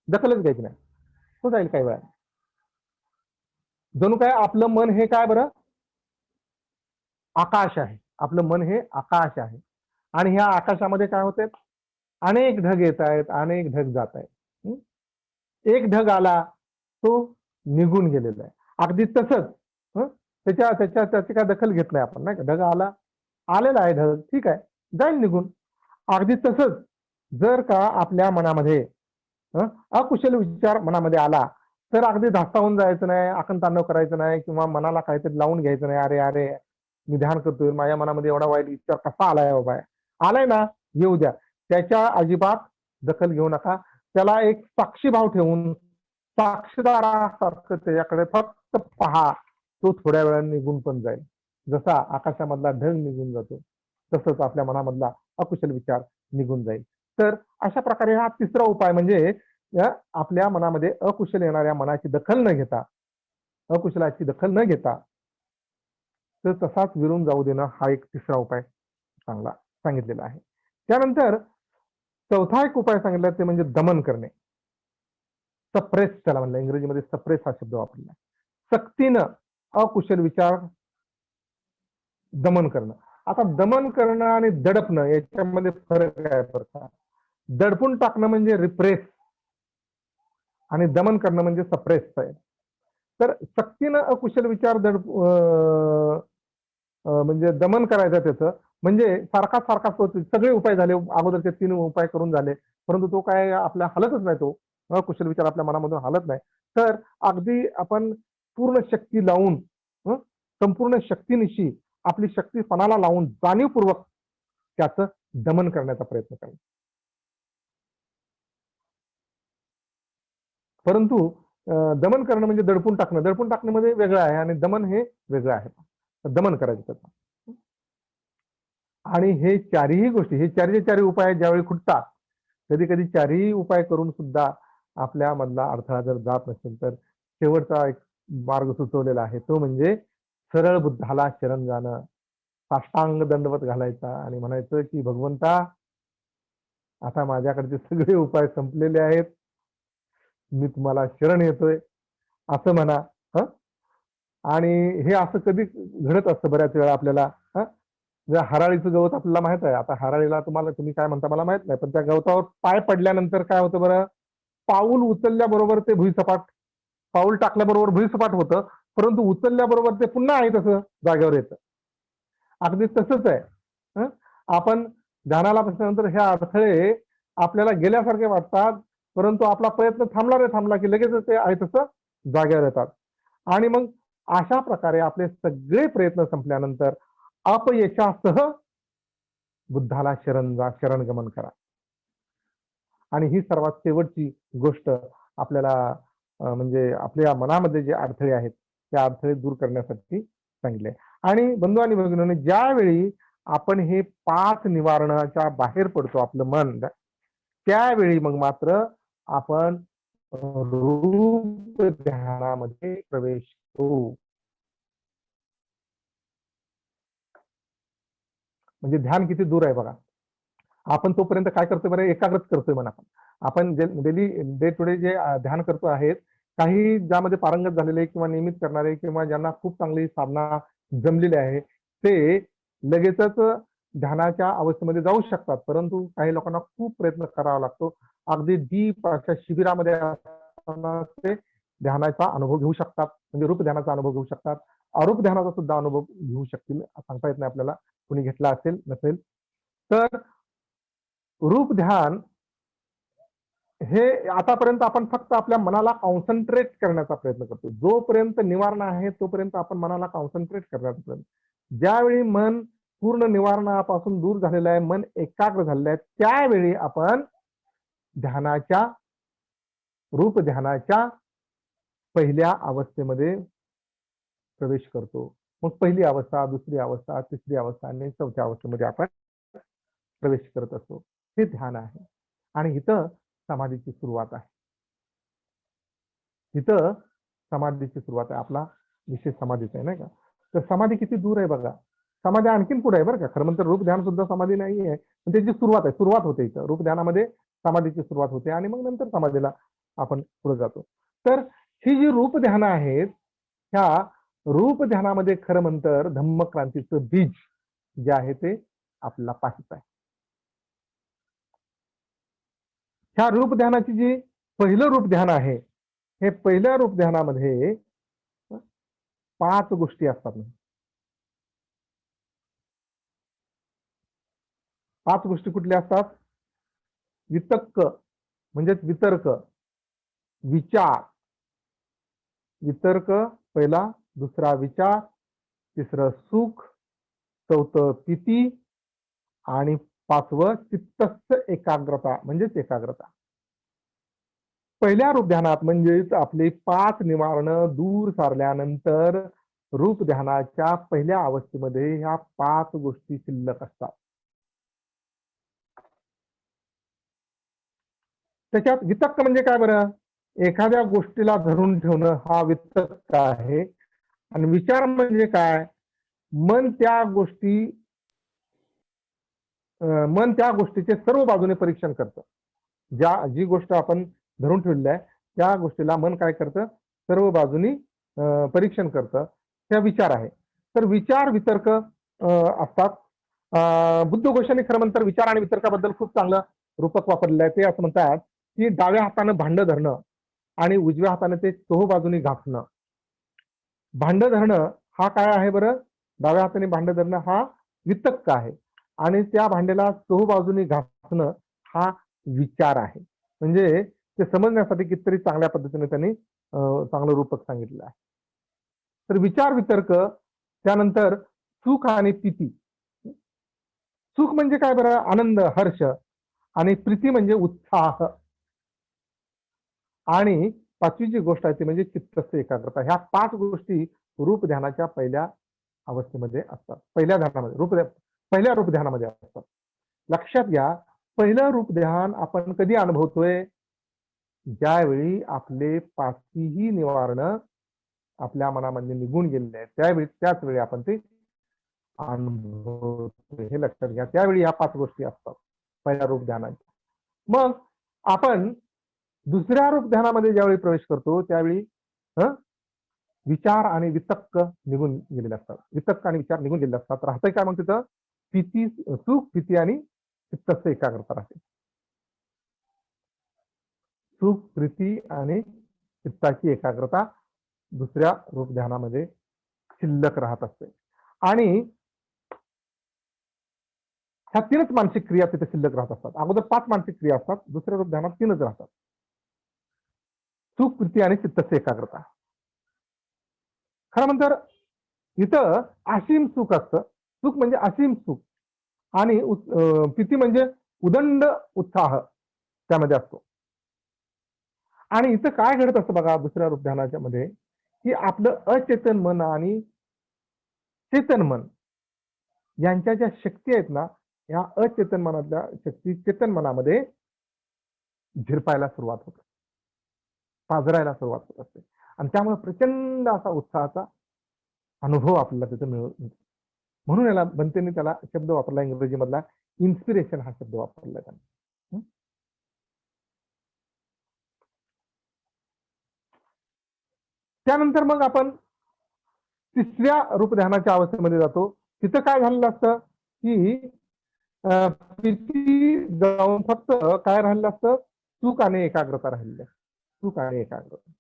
दखलच घ्यायची नाही. तो जाईल काही वेळा. जणू काय आपलं मन हे काय बरं? आकाश आहे. आपलं मन हे आकाश आहे. आणि ह्या आकाशामध्ये काय होतंय? अनेक ढग येत आहेत, अनेक ढग जात आहेत. हं? एक ढग आला, तो निघून गेलेला आहे. अगदी तसंच हं, त्याची काय दखल घेत नाही आपण नाही का? ढग आला, आलेला आहे ढग, ठीक आहे, जाईल निघून. अगदी तसंच जर का आपल्या मनामध्ये अकुशल विचार मनामध्ये आला, तर अगदी धास्तावून जायचं नाही, आकंतांडव करायचं नाही किंवा मनाला काहीतरी लावून घ्यायचं नाही. "अरे, अरे, मी ध्यान करतोय, माझ्या मनामध्ये एवढा वाईट विचार कसा आलाय बाबा?" आलाय ना, येऊ द्या. त्याच्या अजिबात दखल घेऊ नका. त्याला एक साक्षी भाव ठेवून साक्षीदारासारखं त्याच्याकडे फक्त पहा, तो थोड्या वेळाने निघून पण जाईल. जसा आकाशामधला ढग निघून जातो तसंच आपल्या मनामधला अकुशल विचार निघून जाईल. तर अशा प्रकारे हा तिसरा उपाय म्हणजे आपल्या मनामध्ये अकुशल येणाऱ्या मनाची दखल न घेता, अकुशलाची दखल न घेता तर तसाच विरून जाऊ देणं हा एक तिसरा उपाय चांगला सांगितलेला आहे. त्यानंतर चौथा एक उपाय सांगितला ते म्हणजे दमन करणे. सप्रेस त्याला म्हणलं, इंग्रजीमध्ये सप्रेस हा शब्द वापरला. सक्तीनं अकुशल विचार दमन करणं. आता दमन करणं आणि दडपणं याच्यामध्ये फरक आहे बरं का. दडपून टाकणं म्हणजे रिप्रेस आणि दमन करणं म्हणजे सप्रेस आहे. तर सक्तीनं अकुशल विचार म्हणजे दमन करायचं त्याचं, म्हणजे सारखा सगळे उपाय झाले, अगोदरचे 3 उपाय करून झाले, परंतु तो काय आपल्या हलतच नाही, तो अकुशल विचार आपल्या मनामधून हलत नाही. तर अगदी आपण पूर्ण शक्ती लावून संपूर्ण शक्तीनिशी आपली शक्ती पणाला लावून जाणीवपूर्वक त्याचं दमन करण्याचा प्रयत्न करणं. परंतु दमन करणं म्हणजे दडपून टाकणं. दडपून टाकण्यामध्ये वेगळं आहे आणि दमन हे वेगळं आहे. दमन करायचं त्याचं. आणि हे चारही गोष्टी, हे चारही चारही उपाय ज्यावेळी खुटतात, कधी-कधी चारही उपाय करून सुद्धा आपल्यामधला अडथळा जर जात नसेल, तर शेवटचा एक मार्ग सुचवलेला आहे. तो म्हणजे सरळ बुद्धाला शरण जाणं, साष्टांग दंडवत घालायचा आणि म्हणायचं, की "भगवंता, आता माझ्याकडचे सगळे उपाय संपलेले आहेत. मी तुम्हाला शरण येतोय." असं म्हणा. हं. आणि हे असं कधी घडत असतं बऱ्याच वेळा आपल्याला. हं. म्हणजे हराळीचं गवत आपल्याला माहित आहे. आता हराळीला तुम्ही काय म्हणता मला माहित नाही. पण त्या गवतावर पाय पडल्यानंतर काय होतं बरं? पाऊल उचलल्याबरोबर ते भुईसपाट, पाऊल टाकल्याबरोबर भुईसपाट होतं. परंतु उचलल्याबरोबर ते पुन्हा आहे तसं जागेवर येतं. अगदी तसंच आहे. हं. आपण ध्यानाला बसल्यानंतर हे अडथळे आपल्याला गेल्यासारखे वाटतात. परंतु आपला प्रयत्न थांबला रे थांबला, की लगेचच ते आहे तसं जागेवर येतात. आणि मग अशा प्रकारे आपले सगळे प्रयत्न संपल्यानंतर अपयशासह बुद्धाला शरणगमन करा. आणि ही सर्वात शेवटची गोष्ट आपल्याला म्हणजे आपल्या मनामध्ये जे अडथळे आहेत, ते अडथळे दूर करण्यासाठी सांगितले. आणि बंधू आणि भगिनींनो, ज्यावेळी आपण हे 5 निवारणाच्या बाहेर पडतो आपलं मन, त्यावेळी मग मात्र आपण रूप ध्यानामध्ये प्रवेश करू. म्हणजे ध्यान किती दूर आहे बघा. आपण तोपर्यंत काय करतोय बरं, एकाग्रच करतोय म्हणा. आपण डेली डे टू डे जे ध्यान करतो आहेत, काही ज्यामध्ये पारंगत झालेले किंवा नियमित करणारे किंवा ज्यांना खूप चांगली साधना जमलेली आहे, ते लगेचच ध्यानाच्या अवस्थेमध्ये जाऊ शकतात. परंतु काही लोकांना खूप प्रयत्न करावा लागतो. अगदी डीप अशा शिबिरामध्ये असताना ते ध्यानाचा अनुभव घेऊ शकतात. म्हणजे रूप ध्यानाचा अनुभव घेऊ शकतात. अरूप ध्यानाचा सुद्धा अनुभव घेऊ शकतील. सांगता येत नाही आपल्याला. कुणी घेतला असेल, नसेल. तर रूप ध्यान हे आतापर्यंत आपण फक्त आपल्या मनाला कॉन्सन्ट्रेट करण्याचा प्रयत्न करतो. जोपर्यंत निवारणा आहे, तोपर्यंत आपण मनाला कॉन्सन्ट्रेट करण्याचा प्रयत्न. ज्यावेळी मन पूर्ण निवारणापासून दूर झालेलं आहे, मन एकाग्र झालेलं आहे, त्यावेळी आपण ध्यानाच्या, रूप ध्यानाच्या पहिल्या अवस्थेमध्ये प्रवेश करतो. मग पहिली अवस्था, दुसरी अवस्था, तिसरी अवस्था आणि चौथ्या अवस्थेमध्ये आपण प्रवेश करत असतो. हे ध्यान आहे. आणि इथं समाधीची सुरुवात आहे. इथं समाधीची सुरुवात आहे. आपला विषय समाधीचा आहे, नाही का? तर समाधी किती दूर आहे बघा. समाधी आणखीन पुढे आहे बरं का. खरं म्हणतं रूप ध्यान सुद्धा समाधी नाही आहे. पण त्याची सुरुवात आहे. सुरुवात होते इथं. रूप ध्यानामध्ये समाधीची सुरुवात होते आणि मग नंतर समाधीला आपण पुढे जातो. तर ही जी रूप ध्यानं आहेत, ह्या रूप ध्यानामध्ये खरं म्हणतं धम्मक्रांतीचं बीज जे आहे ते आपल्याला पाहिजे आहे. ह्या रूप ध्यानाची जी पहिलं रूप ध्यान आहे, हे पहिल्या रूप ध्यानामध्ये 5 गोष्टी असतात. 5 गोष्टी कुठल्या असतात? वितक्क म्हणजेच वितर्क, विचार, वितर्क पहिला, दुसरा विचार, तिसरं सुख, चौथं पिती आणि 5वं चित्तस्थ एकाग्रता म्हणजेच एकाग्रता. पहिल्या रूप ध्यानात म्हणजेच आपली 5 निवारणं दूर सारल्यानंतर रूप ध्यानाच्या पहिल्या अवस्थेमध्ये ह्या 5 गोष्टी शिल्लक असतात. त्याच्यात वितक्क म्हणजे काय बरं? एखाद्या गोष्टीला धरून ठेवणं हा वितक्क आहे. आणि विचार म्हणजे काय? मन त्या गोष्टीचे सर्व बाजूने परीक्षण करतं. जी गोष्ट आपण धरून ठेवलेली आहे त्या गोष्टीला मन काय करतं? सर्व बाजूनी परीक्षण करतं. त्या विचार आहे. तर विचार वितर्क असतात. बुद्धघोषांनी खरं म्हणतर विचार आणि वितर्काबद्दल खूप चांगलं रूपक वापरलेलं आहे. ते असं म्हणतात की डाव्या हातानं भांडं धरणं आणि उजव्या हाताने ते चोहोबाजूनी घासणं. भांडं धरणं हा काय आहे बरं? डाव्या हाताने भांडं धरणं हा वितक्क आहे आणि त्या भांड्याला चोहोबाजूनी घासणं हा विचार आहे. म्हणजे ते समजण्यासाठी कितीतरी चांगल्या पद्धतीने त्यांनी चांगलं रूपक सांगितलेलं आहे. तर विचार वितर्क, त्यानंतर सुख आणि प्रीती. सुख म्हणजे काय बरं? आनंद, हर्ष आणि प्रीती म्हणजे उत्साह. आणि 5वी जी गोष्ट आहे ती म्हणजे चित्तस्थ एकाग्रता. ह्या 5 गोष्टी रूप ध्यानाच्या पहिल्या अवस्थेमध्ये असतात. पहिल्या रूप ध्यानामध्ये असतात. लक्षात घ्या, पहिलं रूप ध्यान आपण कधी अनुभवतोय? ज्यावेळी आपले 5ही निवारणं आपल्या मनामध्ये निघून गेलेले आहेत, त्याच वेळी आपण ते अनुभवतोय. हे लक्षात घ्या. त्यावेळी ह्या 5 गोष्टी असतात पहिल्या रूप ध्यानाच्या. मग आपण दुसऱ्या रूप ध्यानामध्ये ज्यावेळी प्रवेश करतो त्यावेळी विचार आणि वितक्क निघून गेलेले असतात. वितक्क आणि विचार निघून गेलेले असतात. राहतंय काय मग तिथं? प्रीती, सुख, प्रीती आणि चित्तस्थ एकाग्रता राहते. सुख, प्रीती आणि चित्ताची एकाग्रता दुसऱ्या रूप ध्यानामध्ये शिल्लक राहत असते. आणि ह्या 3च मानसिक क्रिया तिथे शिल्लक राहत असतात. अगोदर 5 मानसिक क्रिया असतात, दुसऱ्या रूप ध्यानात 3च राहतात. सुख, प्रीती आणि चित्तस्थ एकाग्रता. खरं म्हणतर इथं असीम सुख असतं. सुख म्हणजे असीम सुख आणि प्रीती म्हणजे उदंड उत्साह त्यामध्ये असतो. आणि इथं काय घडत असतं बघा दुसऱ्या रूप ध्यानाच्या मध्ये, की आपलं अचेतन मन आणि चेतन मन यांच्या ज्या शक्ती आहेत ना, या अचेतन मनातल्या शक्ती चेतन मनामध्ये झिरपायला सुरुवात होते. पाझरायला सुरुवात होत असते. आणि त्यामुळे प्रचंड असा उत्साहाचा अनुभव आपल्याला तिथे मिळतो. म्हणून याला बनतेने त्याला शब्द वापरला इंग्रजीमधला इन्स्पिरेशन हा शब्द वापरला त्यांनी. त्यानंतर मग आपण तिसऱ्या रूप ध्यानाच्या अवस्थेमध्ये जातो. तिथं काय झालेलं असतं की प्रीती जाऊन फक्त काय राहिलेलं असतं? सुख आणि एकाग्रता राहिलेली आहे. सुख आणि एकाग्रता.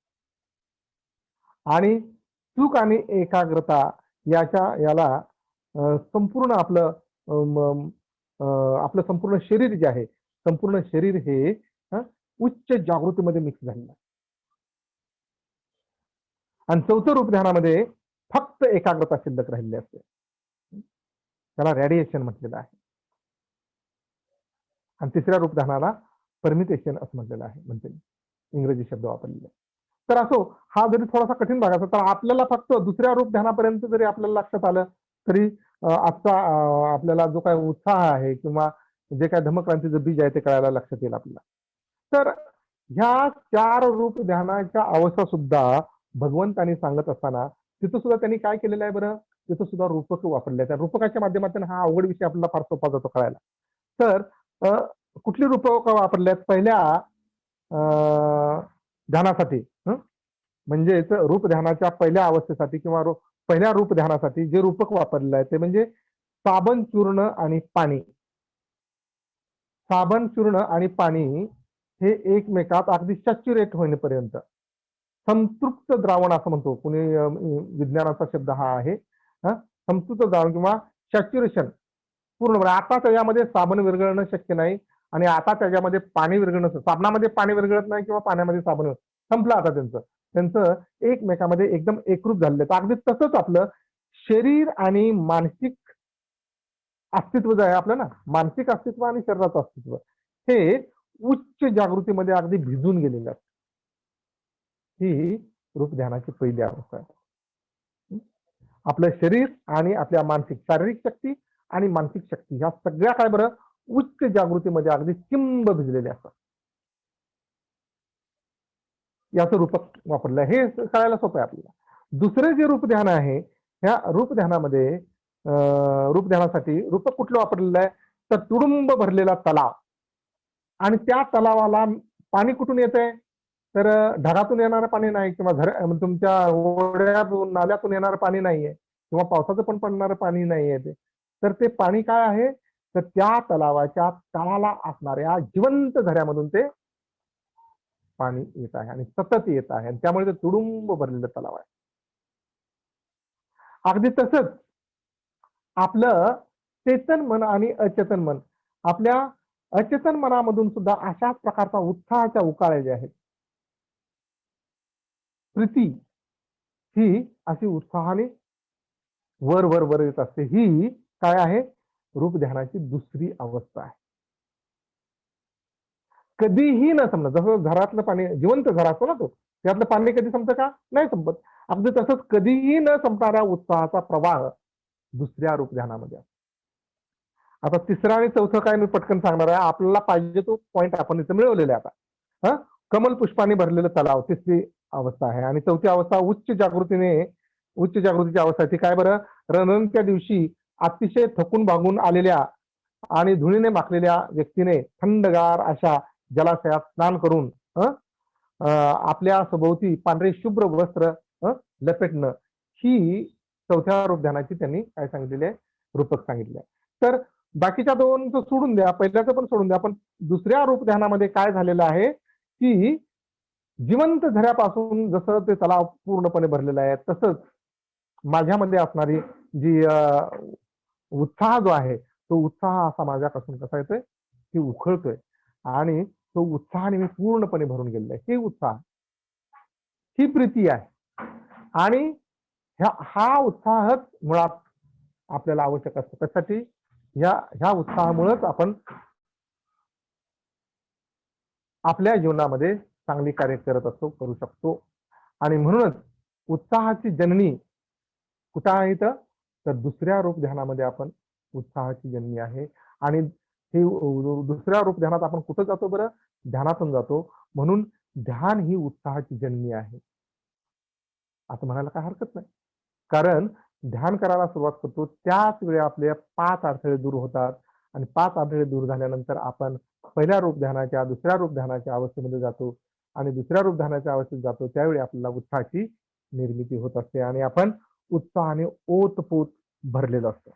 आणि सुख आणि एकाग्रता याला संपूर्ण आपलं संपूर्ण शरीर जे आहे, संपूर्ण शरीर हे उच्च जागृतीमध्ये मिक्स झालेलं आहे. आणि चौथं रूप ध्यानामध्ये फक्त एकाग्रता शिल्लक राहिलेली असते. त्याला रेडिएशन म्हटलेलं आहे. आणि तिसऱ्या रूप ध्यानाला परमिटेशन असं म्हटलेलं आहे, म्हणते इंग्रजी शब्द वापरलेला. तर असो, हा जरी थोडासा कठीण भाग असतो तर आपल्याला फक्त दुसऱ्या रूप ध्यानापर्यंत जरी आपल्याला लक्षात आलं तरी आजचा आपल्याला जो काही उत्साह आहे किंवा जे काही धम्मक्रांतीचं बीज आहे ते कळायला लक्षात येईल आपल्याला. तर ह्या 4 रूप ध्यानाच्या अवस्था सुद्धा भगवंतांनी सांगत असताना तिथं सुद्धा त्यांनी काय केलेलं आहे बरं? तिथं सुद्धा रूपक वापरले. त्या रूपकाच्या माध्यमातून हा अवघड विषय आपल्याला फार सोपा जातो कळायला. तर कुठली रूपक वापरल्यात? पहिल्या ध्यानासाठी म्हणजेच रूप ध्यानाच्या पहिल्या अवस्थेसाठी किंवा पहिल्या रूप ध्यानासाठी जे रूपक वापरलेलं आहे ते म्हणजे साबण, चूर्ण आणि पाणी. साबण, चूर्ण आणि पाणी हे एकमेकात अगदी सॅच्युरेट होईपर्यंत संतृप्त द्रावण असं म्हणतो. कुणी विज्ञानाचा शब्द हा आहे. संतृप्त द्रावण किंवा सॅच्युरेशन पूर्ण. आता त्याच्यामध्ये साबण विरघळणं शक्य नाही आणि आता त्याच्यामध्ये पाणी विरघळणं, साबणामध्ये पाणी विरघळत नाही किंवा पाण्यामध्ये साबण संपलं आता त्यांचं एकमेकामध्ये एकदम एकरूप झालेलं आहे. अगदी तसंच आपलं शरीर आणि मानसिक अस्तित्व जे आहे आपलं ना, मानसिक अस्तित्व आणि शरीराचं अस्तित्व हे उच्च जागृतीमध्ये अगदी भिजून गेलेलं असतं. ही रूप ध्यानाची पहिली अवस्था आहे. आपलं शरीर आणि आपल्या मानसिक शारीरिक शक्ती आणि मानसिक शक्ती ह्या सगळ्या काय बरं उच्च जागृतीमध्ये अगदी चिंब भिजलेले असतात. याचं रूपक वापरलं हे कळायला सोपं आहे आपल्याला. दुसरे जे रूप ध्यान आहे ह्या रूप ध्यानामध्ये रूप ध्यानासाठी रूपक कुठलं वापरलेलं आहे तर तुडुंब भरलेला तलाव आणि त्या तलावाला पाणी कुठून येतंय तर ढगातून येणारं पाणी नाही किंवा तुमच्या ओढ्यातून नाल्यातून येणारं पाणी नाहीये किंवा पावसाचं पण पडणारं पाणी नाहीये ते. तर ते पाणी काय आहे तर त्या तलावाच्या तळाला असणाऱ्या जिवंत झऱ्यामधून ते पाणी येत आहे आणि सतत येत आहे आणि त्यामुळे ते तुडुंब भरलेलं तलाव आहे. अगदी तसंच आपलं चेतन मन आणि अचेतन मन आपल्या अचेतन मनामधून सुद्धा अशाच प्रकारचा उत्साहाच्या उकाळे जे आहेत प्रीती ही अशी उत्साहाने वर वर वर येत असते. ही काय आहे रूप ध्यानाची दुसरी अवस्था आहे. कधीही न संपणं जसं घरातलं पाणी जिवंत घर असतो ना तो त्यातलं पाणी कधी संपतं का नाही संपत. अगदी तसंच कधीही न संपणाऱ्या उत्साहाचा प्रवाह दुसऱ्या रूप ध्यानामध्ये असतो. आता तिसरं आणि चौथं काय मी पटकन सांगणार आहे. आपल्याला पाहिजे तो पॉइंट आपण इथं मिळवलेला आहे आता. कमल पुष्पाने भरलेलं तलाव तिसरी अवस्था आहे आणि चौथी अवस्था उच्च जागृतीची अवस्था ती काय बरं रणच्या दिवशी अतिशय थकून भागून आलेल्या आणि धुळीने माखलेल्या व्यक्तीने थंडगार अशा जलाशयात स्नान करून आपल्या सभोवती पांढरे शुभ्र वस्त्र लपेटणं ही चौथ्या रूप ध्यानाची त्यांनी काय सांगितलेली आहे रूपक सांगितले आहे. तर बाकीच्या दोन सोडून द्या पहिल्याचं पण सोडून द्या पण दुसऱ्या रूप ध्यानामध्ये काय झालेलं आहे की जिवंत झऱ्यापासून जसं ते तलाव पूर्णपणे भरलेलं आहे तसंच माझ्यामध्ये असणारी जी उत्साह जो आहे तो उत्साह असा माझ्यापासून कसा येतोय की उखळतोय आणि तो उत्साहाने मी पूर्णपणे भरून गेलेला आहे. ही उत्साह ही प्रीती आहे आणि हा उत्साहच मुळात आपल्याला आवश्यक असतो. त्यासाठी ह्या उत्साहामुळेच आपण आपल्या जीवनामध्ये चांगली कार्य करत असतो करू शकतो आणि म्हणूनच उत्साहाची जननी कुठं आहे तर दुसऱ्या रूप ध्यानामध्ये आपण उत्साहाची जननी आहे आणि हे दुसऱ्या रूप ध्यानात आपण कुठं जातो बरं ध्यानातून जातो म्हणून ध्यान ही उत्साहाची जननी आहे असं म्हणायला काय हरकत नाही. कारण ध्यान करायला सुरुवात करतो त्याच वेळी आपले 5 अडथळे दूर होतात आणि 5 अडथळे दूर झाल्यानंतर आपण पहिल्या रूप ध्यानाच्या दुसऱ्या रूप ध्यानाच्या अवस्थेमध्ये जातो आणि दुसऱ्या रूप ध्यानाच्या अवस्थेत जातो त्यावेळी आपल्याला उत्साहाची निर्मिती होत असते आणि आपण उत्साहाने ओतपोत भरलेलं असतं.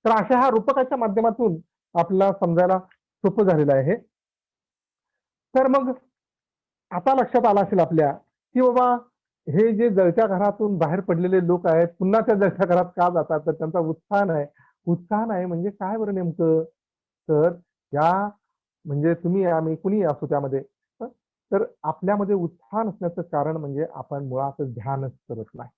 तर अशा ह्या रूपकाच्या माध्यमातून आपल्याला समजायला सोपं झालेलं आहे. तर मग आता लक्षात आलं असेल आपल्या की बाबा हे जे जळत्या घरातून बाहेर पडलेले लोक आहेत पुन्हा त्या जळत्या घरात का जातात तर त्यांचा उत्साह नाही म्हणजे काय बरं नेमकं तर या म्हणजे तुम्ही आम्ही कुणी असो त्यामध्ये तर आपल्यामध्ये उत्साह नसण्याचं कारण म्हणजे आपण मुळात ध्यानच करत नाही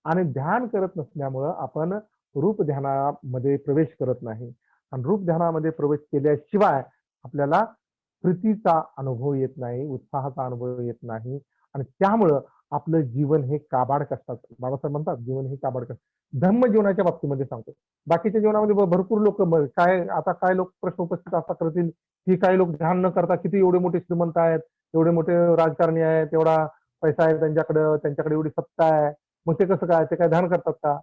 आणि ध्यान करत नसल्यामुळं आपण रूप ध्यानामध्ये प्रवेश करत नाही आणि रूप ध्यानामध्ये प्रवेश केल्याशिवाय आपल्याला प्रीतीचा अनुभव येत नाही उत्साहाचा अनुभव येत नाही आणि त्यामुळं आपलं जीवन हे काबाड कष्टात बाबासाहेब म्हणतात जीवन हे काबाड कष्ट धम्म जीवनाच्या बाबतीमध्ये सांगतो. बाकीच्या जीवनामध्ये भरपूर लोक काय लोक प्रश्न उपस्थित असा करतील की काही लोक ध्यान न करता किती एवढे मोठे श्रीमंत आहेत एवढे मोठे राजकारणी आहेत एवढा पैसा आहे त्यांच्याकडे एवढी सत्ता आहे मग ते कसं काय ते काय ध्यान करतात का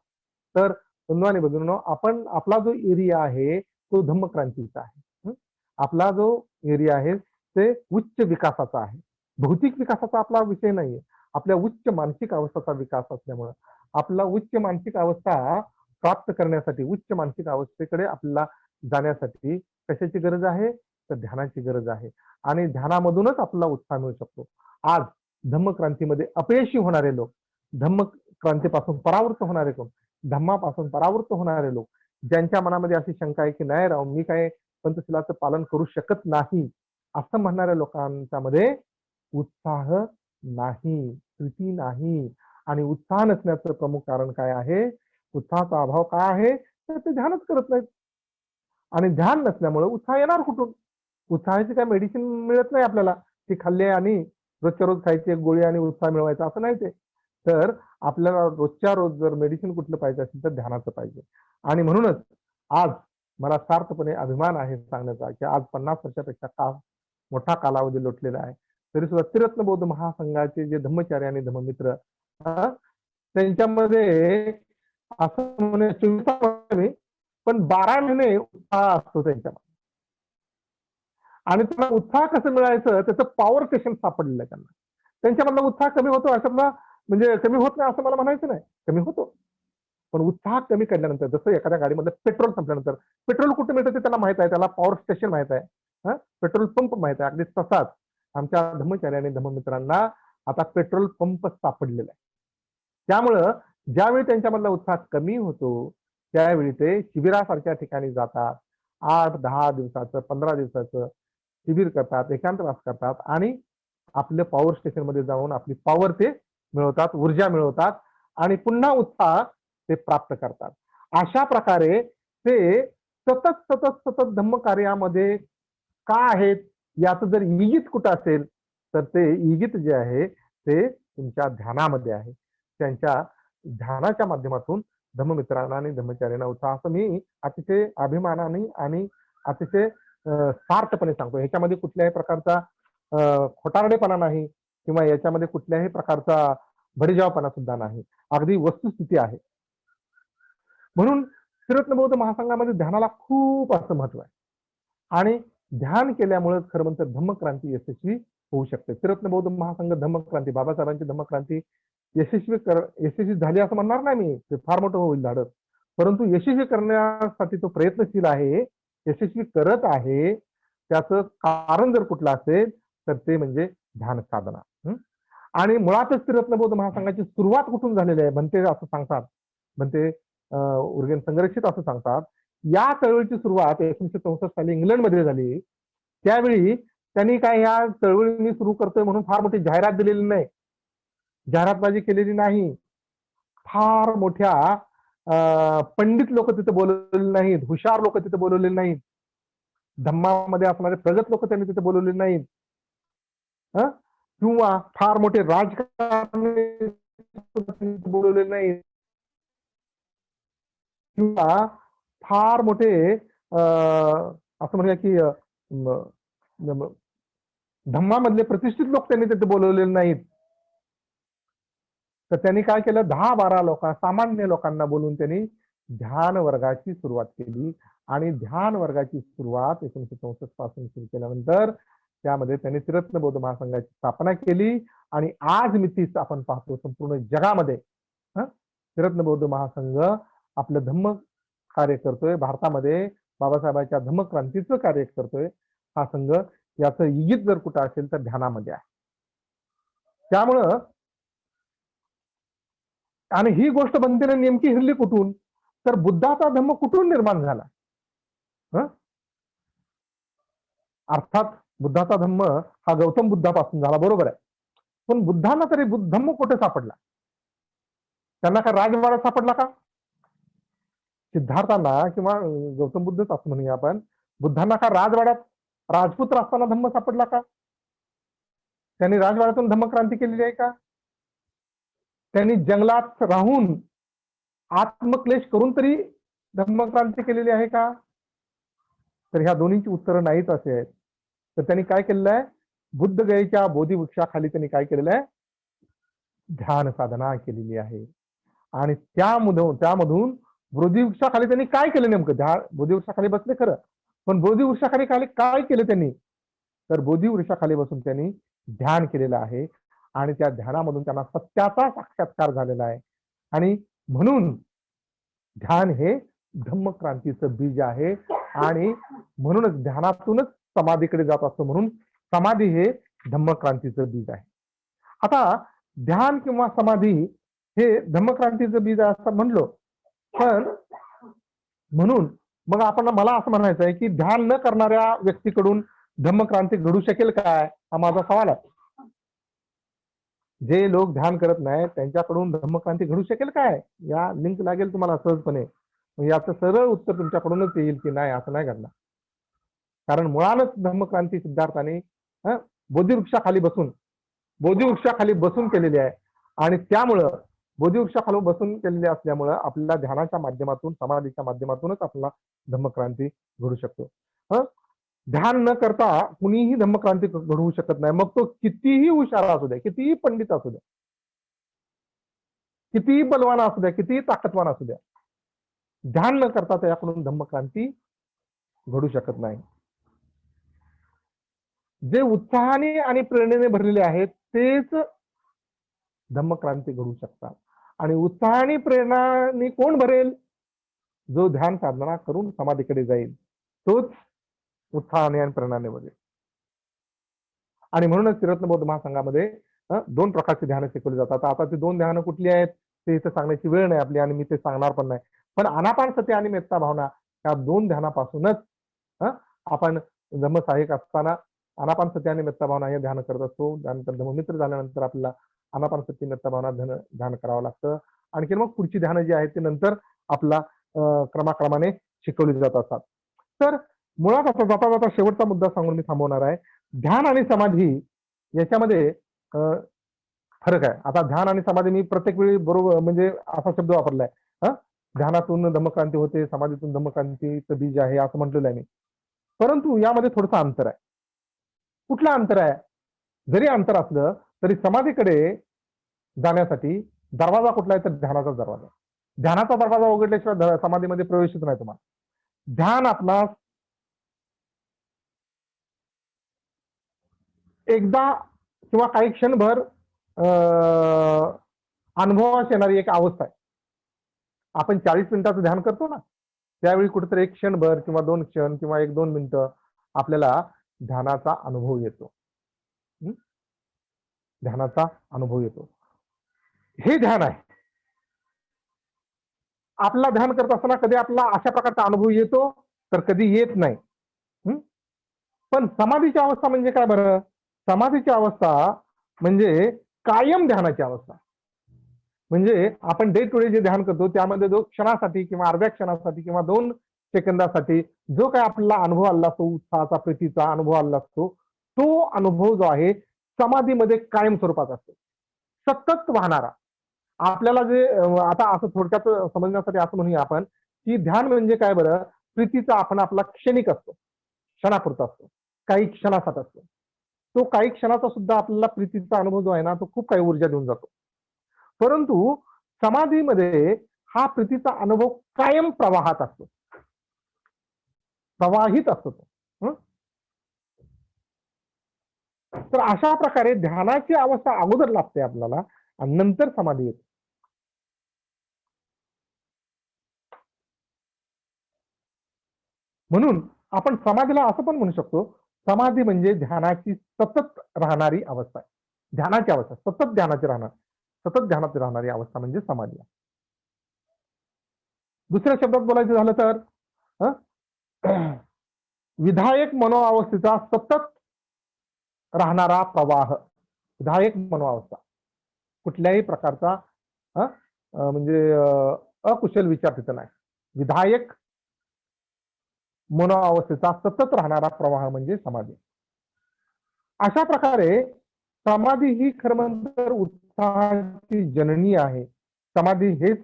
तर बंधू आणि भगिनींनो आपण आपला जो एरिया आहे तो धम्मक्रांतीचा आहे. आपला जो एरिया आहे ते उच्च विकासाचा आहे भौतिक विकासाचा आपला विषय नाहीये आपल्या उच्च मानसिक अवस्थेचा विकास असल्यामुळे आपला उच्च मानसिक अवस्था प्राप्त करण्यासाठी उच्च मानसिक अवस्थेकडे आपल्याला जाण्यासाठी कशाची गरज आहे तर ध्यानाची गरज आहे आणि ध्यानामधूनच आपल्याला उत्साह मिळू शकतो. आज धम्मक्रांतीमध्ये अपयशी होणारे लोक धम्मक्रांतीपासून परावृत्त होणारे कोण धम्मापासून परावृत्त होणारे लोक ज्यांच्या मनामध्ये अशी शंका आहे की नाही राव मी काय पंचशिलाचं पालन करू शकत नाही असं म्हणणाऱ्या लोकांच्या मध्ये उत्साह नाही प्रीती नाही आणि उत्साह नसण्याचं प्रमुख कारण काय आहे उत्साहाचा अभाव काय आहे तर ते ध्यानच करत नाहीत आणि ध्यान नसल्यामुळे उत्साह येणार कुठून उत्साहाची काय मेडिसिन मिळत नाही आपल्याला ती खाल्ली आणि रोजच्या रोज खायची एक गोळी आणि उत्साह मिळवायचा असं नाही ते. तर आपल्याला रोजच्या रोज जर मेडिसिन कुठलं पाहिजे असेल तर ध्यानाचं पाहिजे. आणि म्हणूनच आज मला सार्थपणे अभिमान आहे सांगण्याचा की आज 50 वर्षापेक्षा मोठा कालावधी लोटलेला आहे. तरी सुद्धा त्रिरत्न बौद्ध महासंघाचे जे धम्मचारी आणि धम्ममित्र त्यांच्यामध्ये असं म्हणे 24 पण 12 महिने उत्साह असतो त्यांच्यामध्ये. आणि त्यांना उत्साह कसं मिळायचं त्याचं पॉवर स्टेशन सापडलेलं आहे त्यांना. त्यांच्यामधला उत्साह कमी होतो अशातला म्हणजे कमी होत नाही असं मला म्हणायचं नाही. कमी होतो. पण उत्साह कमी केल्यानंतर जसं एखाद्या गाडीमधलं पेट्रोल संपल्यानंतर पेट्रोल कुठे मिळतं ते त्याला माहित आहे. त्याला पॉवर स्टेशन माहित आहे. पेट्रोल पंप माहित आहे. अगदी तसाच आमच्या धम्मचारी आणि धम्ममित्रांना आता पेट्रोल पंप सापडलेला आहे. त्यामुळं ज्यावेळी त्यांच्यामधला उत्साह कमी होतो त्यावेळी ते शिबिरासारख्या ठिकाणी जातात. 8-10 दिवसाचं 15 दिवसाचं शिबिर करतात, एकांतवास करतात आणि आपलं पॉवर स्टेशनमध्ये जाऊन आपली पॉवर ते मिळवतात, ऊर्जा मिळवतात आणि पुन्हा उत्साह ते प्राप्त करतात. अशा प्रकारे ते सतत, सतत, सतत धम्म कार्यामध्ये का आहेत याचं जर इंगित कुठं असेल तर ते इंगित जे आहे ते तुमच्या ध्यानामध्ये आहे. त्यांच्या ध्यानाच्या माध्यमातून धम्ममित्रांना आणि धम्मचार्यांना उत्साह असं मी अतिशय अभिमानाने आणि अतिशय सार्थपणे सांगतो. ह्याच्यामध्ये कुठल्याही प्रकारचा खोटारडेपणा नाही किंवा याच्यामध्ये कुठल्याही प्रकारचा भडीजावपणा सुद्धा नाही. अगदी वस्तुस्थिती आहे. म्हणून त्रिरत्न बौद्ध महासंघामध्ये ध्यानाला खूप असं महत्व आहे. आणि ध्यान केल्यामुळे खरं म्हणतं धम्मक्रांती यशस्वी होऊ शकते. त्रिरत्न बौद्ध महासंघ धम्मक्रांती बाबासाहेबांची धम्मक्रांती यशस्वी झाली असं म्हणणार नाही मी. ते फार मोठं होईल धाडस. परंतु यशस्वी करण्यासाठी तो प्रयत्नशील आहे, यशस्वी करत आहे. त्याचं कारण जर कुठलं असेल तर ते म्हणजे ध्यान साधना. आणि मुळातच त्रिरत्न बौद्ध महासंघाची सुरुवात कुठून झालेली आहे म्हणते असं सांगतात. म्हणते उर्गेन संरक्षित असं सांगतात. या चळवळीची सुरुवात 1964 साली इंग्लंडमध्ये झाली. त्यावेळी त्यांनी काय ह्या चळवळी मी सुरू करतोय म्हणून फार मोठी जाहिरात दिलेली नाही. जाहिरातबाजी केलेली नाही. फार मोठ्या पंडित लोक तिथे बोलवलेले नाहीत. हुशार लोक तिथे बोलवलेले नाहीत. धम्मामध्ये असणारे प्रगत लोक त्यांनी तिथे बोलवलेले नाहीत. किंवा फार मोठे राजकारणी बोलवलेले नाहीत. किंवा फार मोठे असं म्हणूया की धम्मामधले प्रतिष्ठित लोक त्यांनी तिथे बोलवलेले नाहीत. तर त्यांनी काय केलं 10-12 सामान्य लोकांना बोलून त्यांनी ध्यान वर्गाची सुरुवात केली आणि ध्यान वर्गाची सुरुवात 1964 पासून सुरू केल्यानंतर त्यामध्ये त्यांनी त्रिरत्न बौद्ध महासंघाची स्थापना केली आणि आज मितीस आपण पाहतो संपूर्ण जगामध्ये त्रिरत्न बौद्ध महासंघ आपलं धम्म कार्य करतोय. भारतामध्ये बाबासाहेबांच्या धम्मक्रांतीचं कार्य करतोय हा संघ. याचं इंगित जर कुठं असेल तर ध्यानामध्ये आहे. त्यामुळं आणि ही गोष्ट बनतेने नेमकी हिरली कुठून तर बुद्धाचा धम्म कुठून निर्माण झाला. अर्थात बुद्धाचा धम्म हा गौतम बुद्धापासून झाला बरोबर आहे. पण बुद्धांना तरी धम्म कुठे सापडला. त्यांना का राजवाडा सापडला का. सिद्धार्थांना किंवा गौतम बुद्धच असं म्हणूया आपण बुद्धांना का राजवाड्यात राजपुत्र असताना धम्म सापडला का. त्यांनी राजवाड्यातून धम्मक्रांती केलेली आहे का. त्यांनी जंगलात राहून आत्मक्लेश करून तरी धम्मक्रांती केलेली आहे का. तर ह्या दोन्हींची उत्तरं नाहीच असे आहेत. तर त्यांनी काय केलेलं आहे बुद्धगयेच्या बोधिवृक्षाखाली त्यांनी काय केलेलं आहे ध्यान साधना केलेली आहे. आणि त्यामधून बोधिवृक्षाखाली त्यांनी काय केलं नेमकं. बोधिवृक्षाखाली बसले खरं पण बोधिवृक्षाखाली काय केलं त्यांनी तर बोधिवृक्षाखाली बसून त्यांनी ध्यान केलेलं आहे. आणि त्या ध्यानामधून त्यांना सत्याचा साक्षात्कार झालेला आहे. आणि म्हणून ध्यान हे धम्मक्रांतीचं बीज आहे. आणि म्हणूनच ध्यानातूनच समाधीकडे जात असतो. म्हणून समाधी हे धम्मक्रांतीचं बीज आहे. आता ध्यान किंवा समाधी हे धम्मक्रांतीचं बीज आहे असं म्हणलो. पण म्हणून मग मला असं म्हणायचं आहे की ध्यान न करणाऱ्या व्यक्तीकडून धम्मक्रांती घडू शकेल काय हा माझा सवाल आहे. जे लोक ध्यान करत नाही त्यांच्याकडून धम्मक्रांती घडू शकेल काय. या लिंक लागेल तुम्हाला सहजपणे. याचं सरळ उत्तर तुमच्याकडूनच येईल की नाही असं नाही घडणार. कारण मुळानच धम्मक्रांती सिद्धार्थाने बोधिवृक्षाखाली बसून बोधिवृक्षाखाली बसून केलेली आहे. आणि त्यामुळं बोधिवृक्षाखाली बसून केलेली असल्यामुळं आपल्याला ध्यानाच्या माध्यमातून, समाधीच्या माध्यमातूनच आपल्याला धम्मक्रांती घडू शकतो. ध्यान न करता कुणीही धम्मक्रांती घडवू शकत नाही. मग तो कितीही हुशार असू द्या, कितीही पंडित असू द्या, कितीही बलवान असू द्या, कितीही ताकदवान असू द्या, ध्यान न करता त्याच्याकडून धम्मक्रांती घडू शकत नाही. जे उत्साहाने आणि प्रेरणेने भरलेले आहेत तेच धम्मक्रांती घडू शकतात. आणि उत्साहाने प्रेरणाने कोण भरेल? जो ध्यान साधना करून समाधीकडे जाईल तोच उत्साहाने आणि प्रेरणाने भरेल. आणि म्हणूनच श्रीरत्न बौद्ध महासंघामध्ये 2 प्रकारचे ध्यान शिकवले जातात. आता ती 2 ध्यानं कुठली आहेत ते इथं सांगण्याची वेळ नाही आपली, आणि मी ते सांगणार पण नाही. पण आनापानसती आणि मेत्ता भावना या 2 ध्यानापासूनच आपण धम्मसहाय्यक असताना आनापानसती आणि मेत्ता भावना हे ध्यान करत असतो. त्यानंतर धम्ममित्र झाल्यानंतर आपल्याला आनापानसती मेत्ता भावना ध्यान करावं लागतं. आणखी मग पुढची ध्यानं जी आहेत ते नंतर आपला क्रमाक्रमाने शिकवली जात असतात. तर मुळात आता जाता जाता शेवटचा मुद्दा सांगून मी थांबवणार आहे. ध्यान आणि समाधी याच्यामध्ये फरक आहे. आता ध्यान आणि समाधी मी प्रत्येक वेळी बरोबर म्हणजे असा शब्द वापरलाय. ध्यानातून धम्मक्रांती होते, समाधीतून धम्मक्रांतीचं बीज आहे असं म्हटलेलं आहे मी. परंतु यामध्ये थोडंसं अंतर आहे. कुठलं अंतर आहे? जरी अंतर असलं तरी समाधीकडे जाण्यासाठी दरवाजा कुठला आहे तर ध्यानाचा दरवाजा. ध्यानाचा दरवाजा उघडल्याशिवाय समाधीमध्ये प्रवेशच नाही तुम्हाला. ध्यान आपणास एकदा किंवा काही क्षणभर अनुभवास येणारी एक अवस्था आहे. आपण 40 मिनिटाचं ध्यान करतो ना, त्यावेळी कुठेतरी एक क्षणभर किंवा 2 क्षण किंवा 1-2 मिनिटं आपल्याला ध्यानाचा अनुभव येतो. ध्यानाचा अनुभव येतो. हे ध्यान आहे. आपला ध्यान करत असताना कधी आपला अशा प्रकारचा अनुभव येतो तर कधी येत नाही. पण समाधीची अवस्था म्हणजे काय बरं? समाधीची अवस्था म्हणजे कायम ध्यानाची अवस्था. म्हणजे आपण डे टू डे जे ध्यान करतो त्यामध्ये जो क्षणासाठी किंवा अर्ध्या क्षणासाठी किंवा 2 सेकंदासाठी जो काय आपल्याला अनुभव आला असतो, उत्साहाचा, प्रीतीचा अनुभव आला असतो, तो अनुभव जो आहे समाधीमध्ये कायम स्वरूपात असतो, सतत वाहणारा. आपल्याला जे आता असं थोडक्यात समजण्यासाठी असं म्हणूया आपण की ध्यान म्हणजे काय बरं? प्रीतीचा आपण आपला क्षणिक असतो, क्षणापुरता असतो, काही क्षणासाठी असतो. तो काही क्षणाचा सुद्धा आपल्याला प्रीतीचा अनुभव जो आहे ना तो खूप काही ऊर्जा देऊन जातो. परंतु समाधीमध्ये हा प्रीतीचा अनुभव कायम प्रवाहात असतो, प्रवाहित असतो तो. तर अशा प्रकारे ध्यानाची अवस्था अगोदर लागते आपल्याला आणि नंतर समाधी येते. म्हणून आपण समाधीला असं पण म्हणू शकतो, समाधी म्हणजे ध्यानाची सतत राहणारी अवस्था आहे. ध्यानाची अवस्था, सतत ध्यानाची राहणार, सतत ध्यानात राहणारी अवस्था म्हणजे समाधी. दुसऱ्या शब्दात बोलायचं झालं तर विधायक मनोअवस्थेचा सतत राहणारा प्रवाह. विधायक मनोअवस्था कुठल्याही प्रकारचा म्हणजे अकुशल विचार तिथं नाही. विधायक मनोअवस्थेचा सतत राहणारा प्रवाह म्हणजे समाधी. अशा प्रकारे समाधी ही खरं तर उत्साहाची जननी आहे. समाधी हेच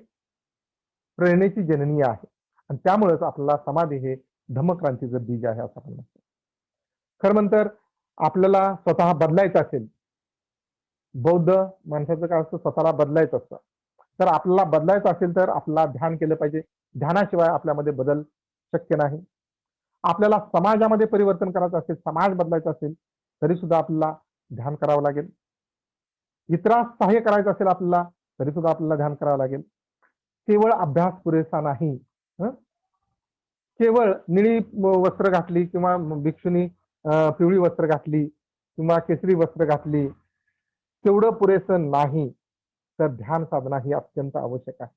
प्रेरणेची जननी आहे आणि त्यामुळेच आपल्याला समाधी हे धम्मक्रांतीचं बीज आहे असं आपण म्हणतो. खरं म्हणतर आपल्याला स्वतः बदलायचं असेल, बौद्ध माणसाचं काय असतं, स्वतःला बदलायचं असतं. तर आपल्याला बदलायचं असेल तर आपल्याला ध्यान केलं पाहिजे. ध्यानाशिवाय आपल्यामध्ये बदल शक्य नाही. आपल्याला समाजामध्ये परिवर्तन करायचं असेल, समाज बदलायचा असेल तरी सुद्धा आपल्याला ध्यान करावं लागेल. इतरांस सहाय्य करायचं असेल आपल्याला तरी सुद्धा आपल्याला ध्यान करावं लागेल. केवळ अभ्यास पुरेसा नाही. केवळ निळी वस्त्र घातली किंवा भिक्षुनी पिवळी वस्त्र घातली किंवा केसरी वस्त्र घातली तेवढं पुरेसं नाही. तर ध्यान साधना ही अत्यंत आवश्यक आहे.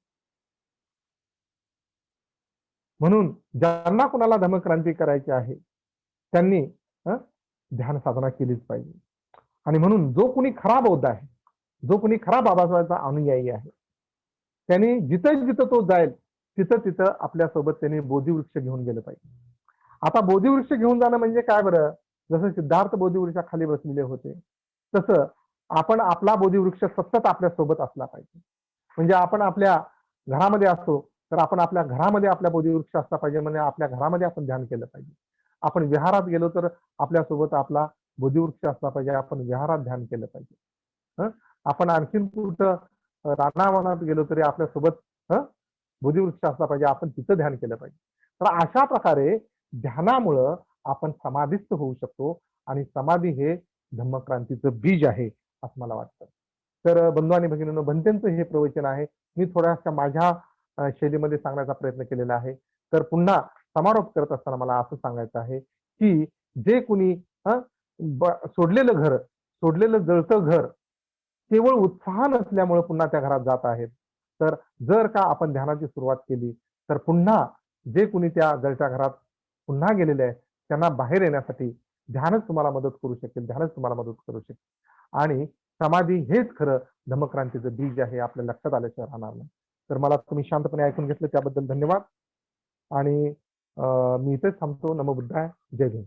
म्हणून ज्यांना कोणाला धम्मक्रांती करायची आहे त्यांनी ध्यान साधना केलीच पाहिजे. आणि म्हणून जो कोणी खरा बौद्ध आहे, जो कोणी खरा बाबासाहेबांचा अनुयायी आहे, त्यांनी जिथं जिथं तो जाईल तिथं तिथं आपल्यासोबत त्यांनी बोधिवृक्ष घेऊन गेलं पाहिजे. आता बोधिवृक्ष घेऊन जाणं म्हणजे काय बरं? जसं सिद्धार्थ बोधिवृक्षाखाली बसलेले होते तसं आपण आपला बोधिवृक्ष सतत आपल्या सोबत असला पाहिजे. म्हणजे आपण आपल्या घरामध्ये असतो तर आपण आपल्या घरामध्ये आपल्या बोधिवृक्ष असला पाहिजे, म्हणजे आपल्या घरामध्ये आपण ध्यान केलं पाहिजे. आपण विहारात गेलो तर आपल्यासोबत आपला बोधिवृक्ष असला पाहिजे, आपण विहारात ध्यान केलं पाहिजे. हं? आपण आणखीन कुठं रानावनात गेलो तरी आपल्यासोबत बोधिवृक्ष असला पाहिजे, आपण तिथं ध्यान केलं पाहिजे. तर अशा प्रकारे ध्यानामुळं आपण समाधीस्थ होऊ शकतो आणि समाधी हे धम्मक्रांतीचं बीज आहे असं मला वाटतं. तर बंधू आणि भगिनींनो, भंतेंचं हे प्रवचन आहे. मी थोड्याशा माझ्या शैलीमध्ये सांगण्याचा प्रयत्न केलेला आहे. तर पुन्हा समारोप करत असताना मला असं सांगायचं आहे, की जे कुणी हं, सोडलेलं घर, सोडलेलं जळतं घर केवळ उत्साह नसल्यामुळे पुन्हा त्या घरात जात आहेत. तर जर का आपण ध्यानाची सुरुवात केली, तर पुन्हा जे कुणी त्या जळत्या घरात पुन्हा गेलेले आहेत, त्यांना बाहेर येण्यासाठी ध्यानच तुम्हाला मदत करू शकेल, ध्यानच तुम्हाला मदत करू शकेल. आणि समाधी हेच खरं धम्मक्रांतीचं बीज आहे, आपल्या लक्षात आल्याशिवाय राहणार नाही. तर मला तुम्ही शांतपणे ऐकून घेतलं त्याबद्दल धन्यवाद. आणि मी इथेच थांबतो. नमो बुद्धाय. जय भीम.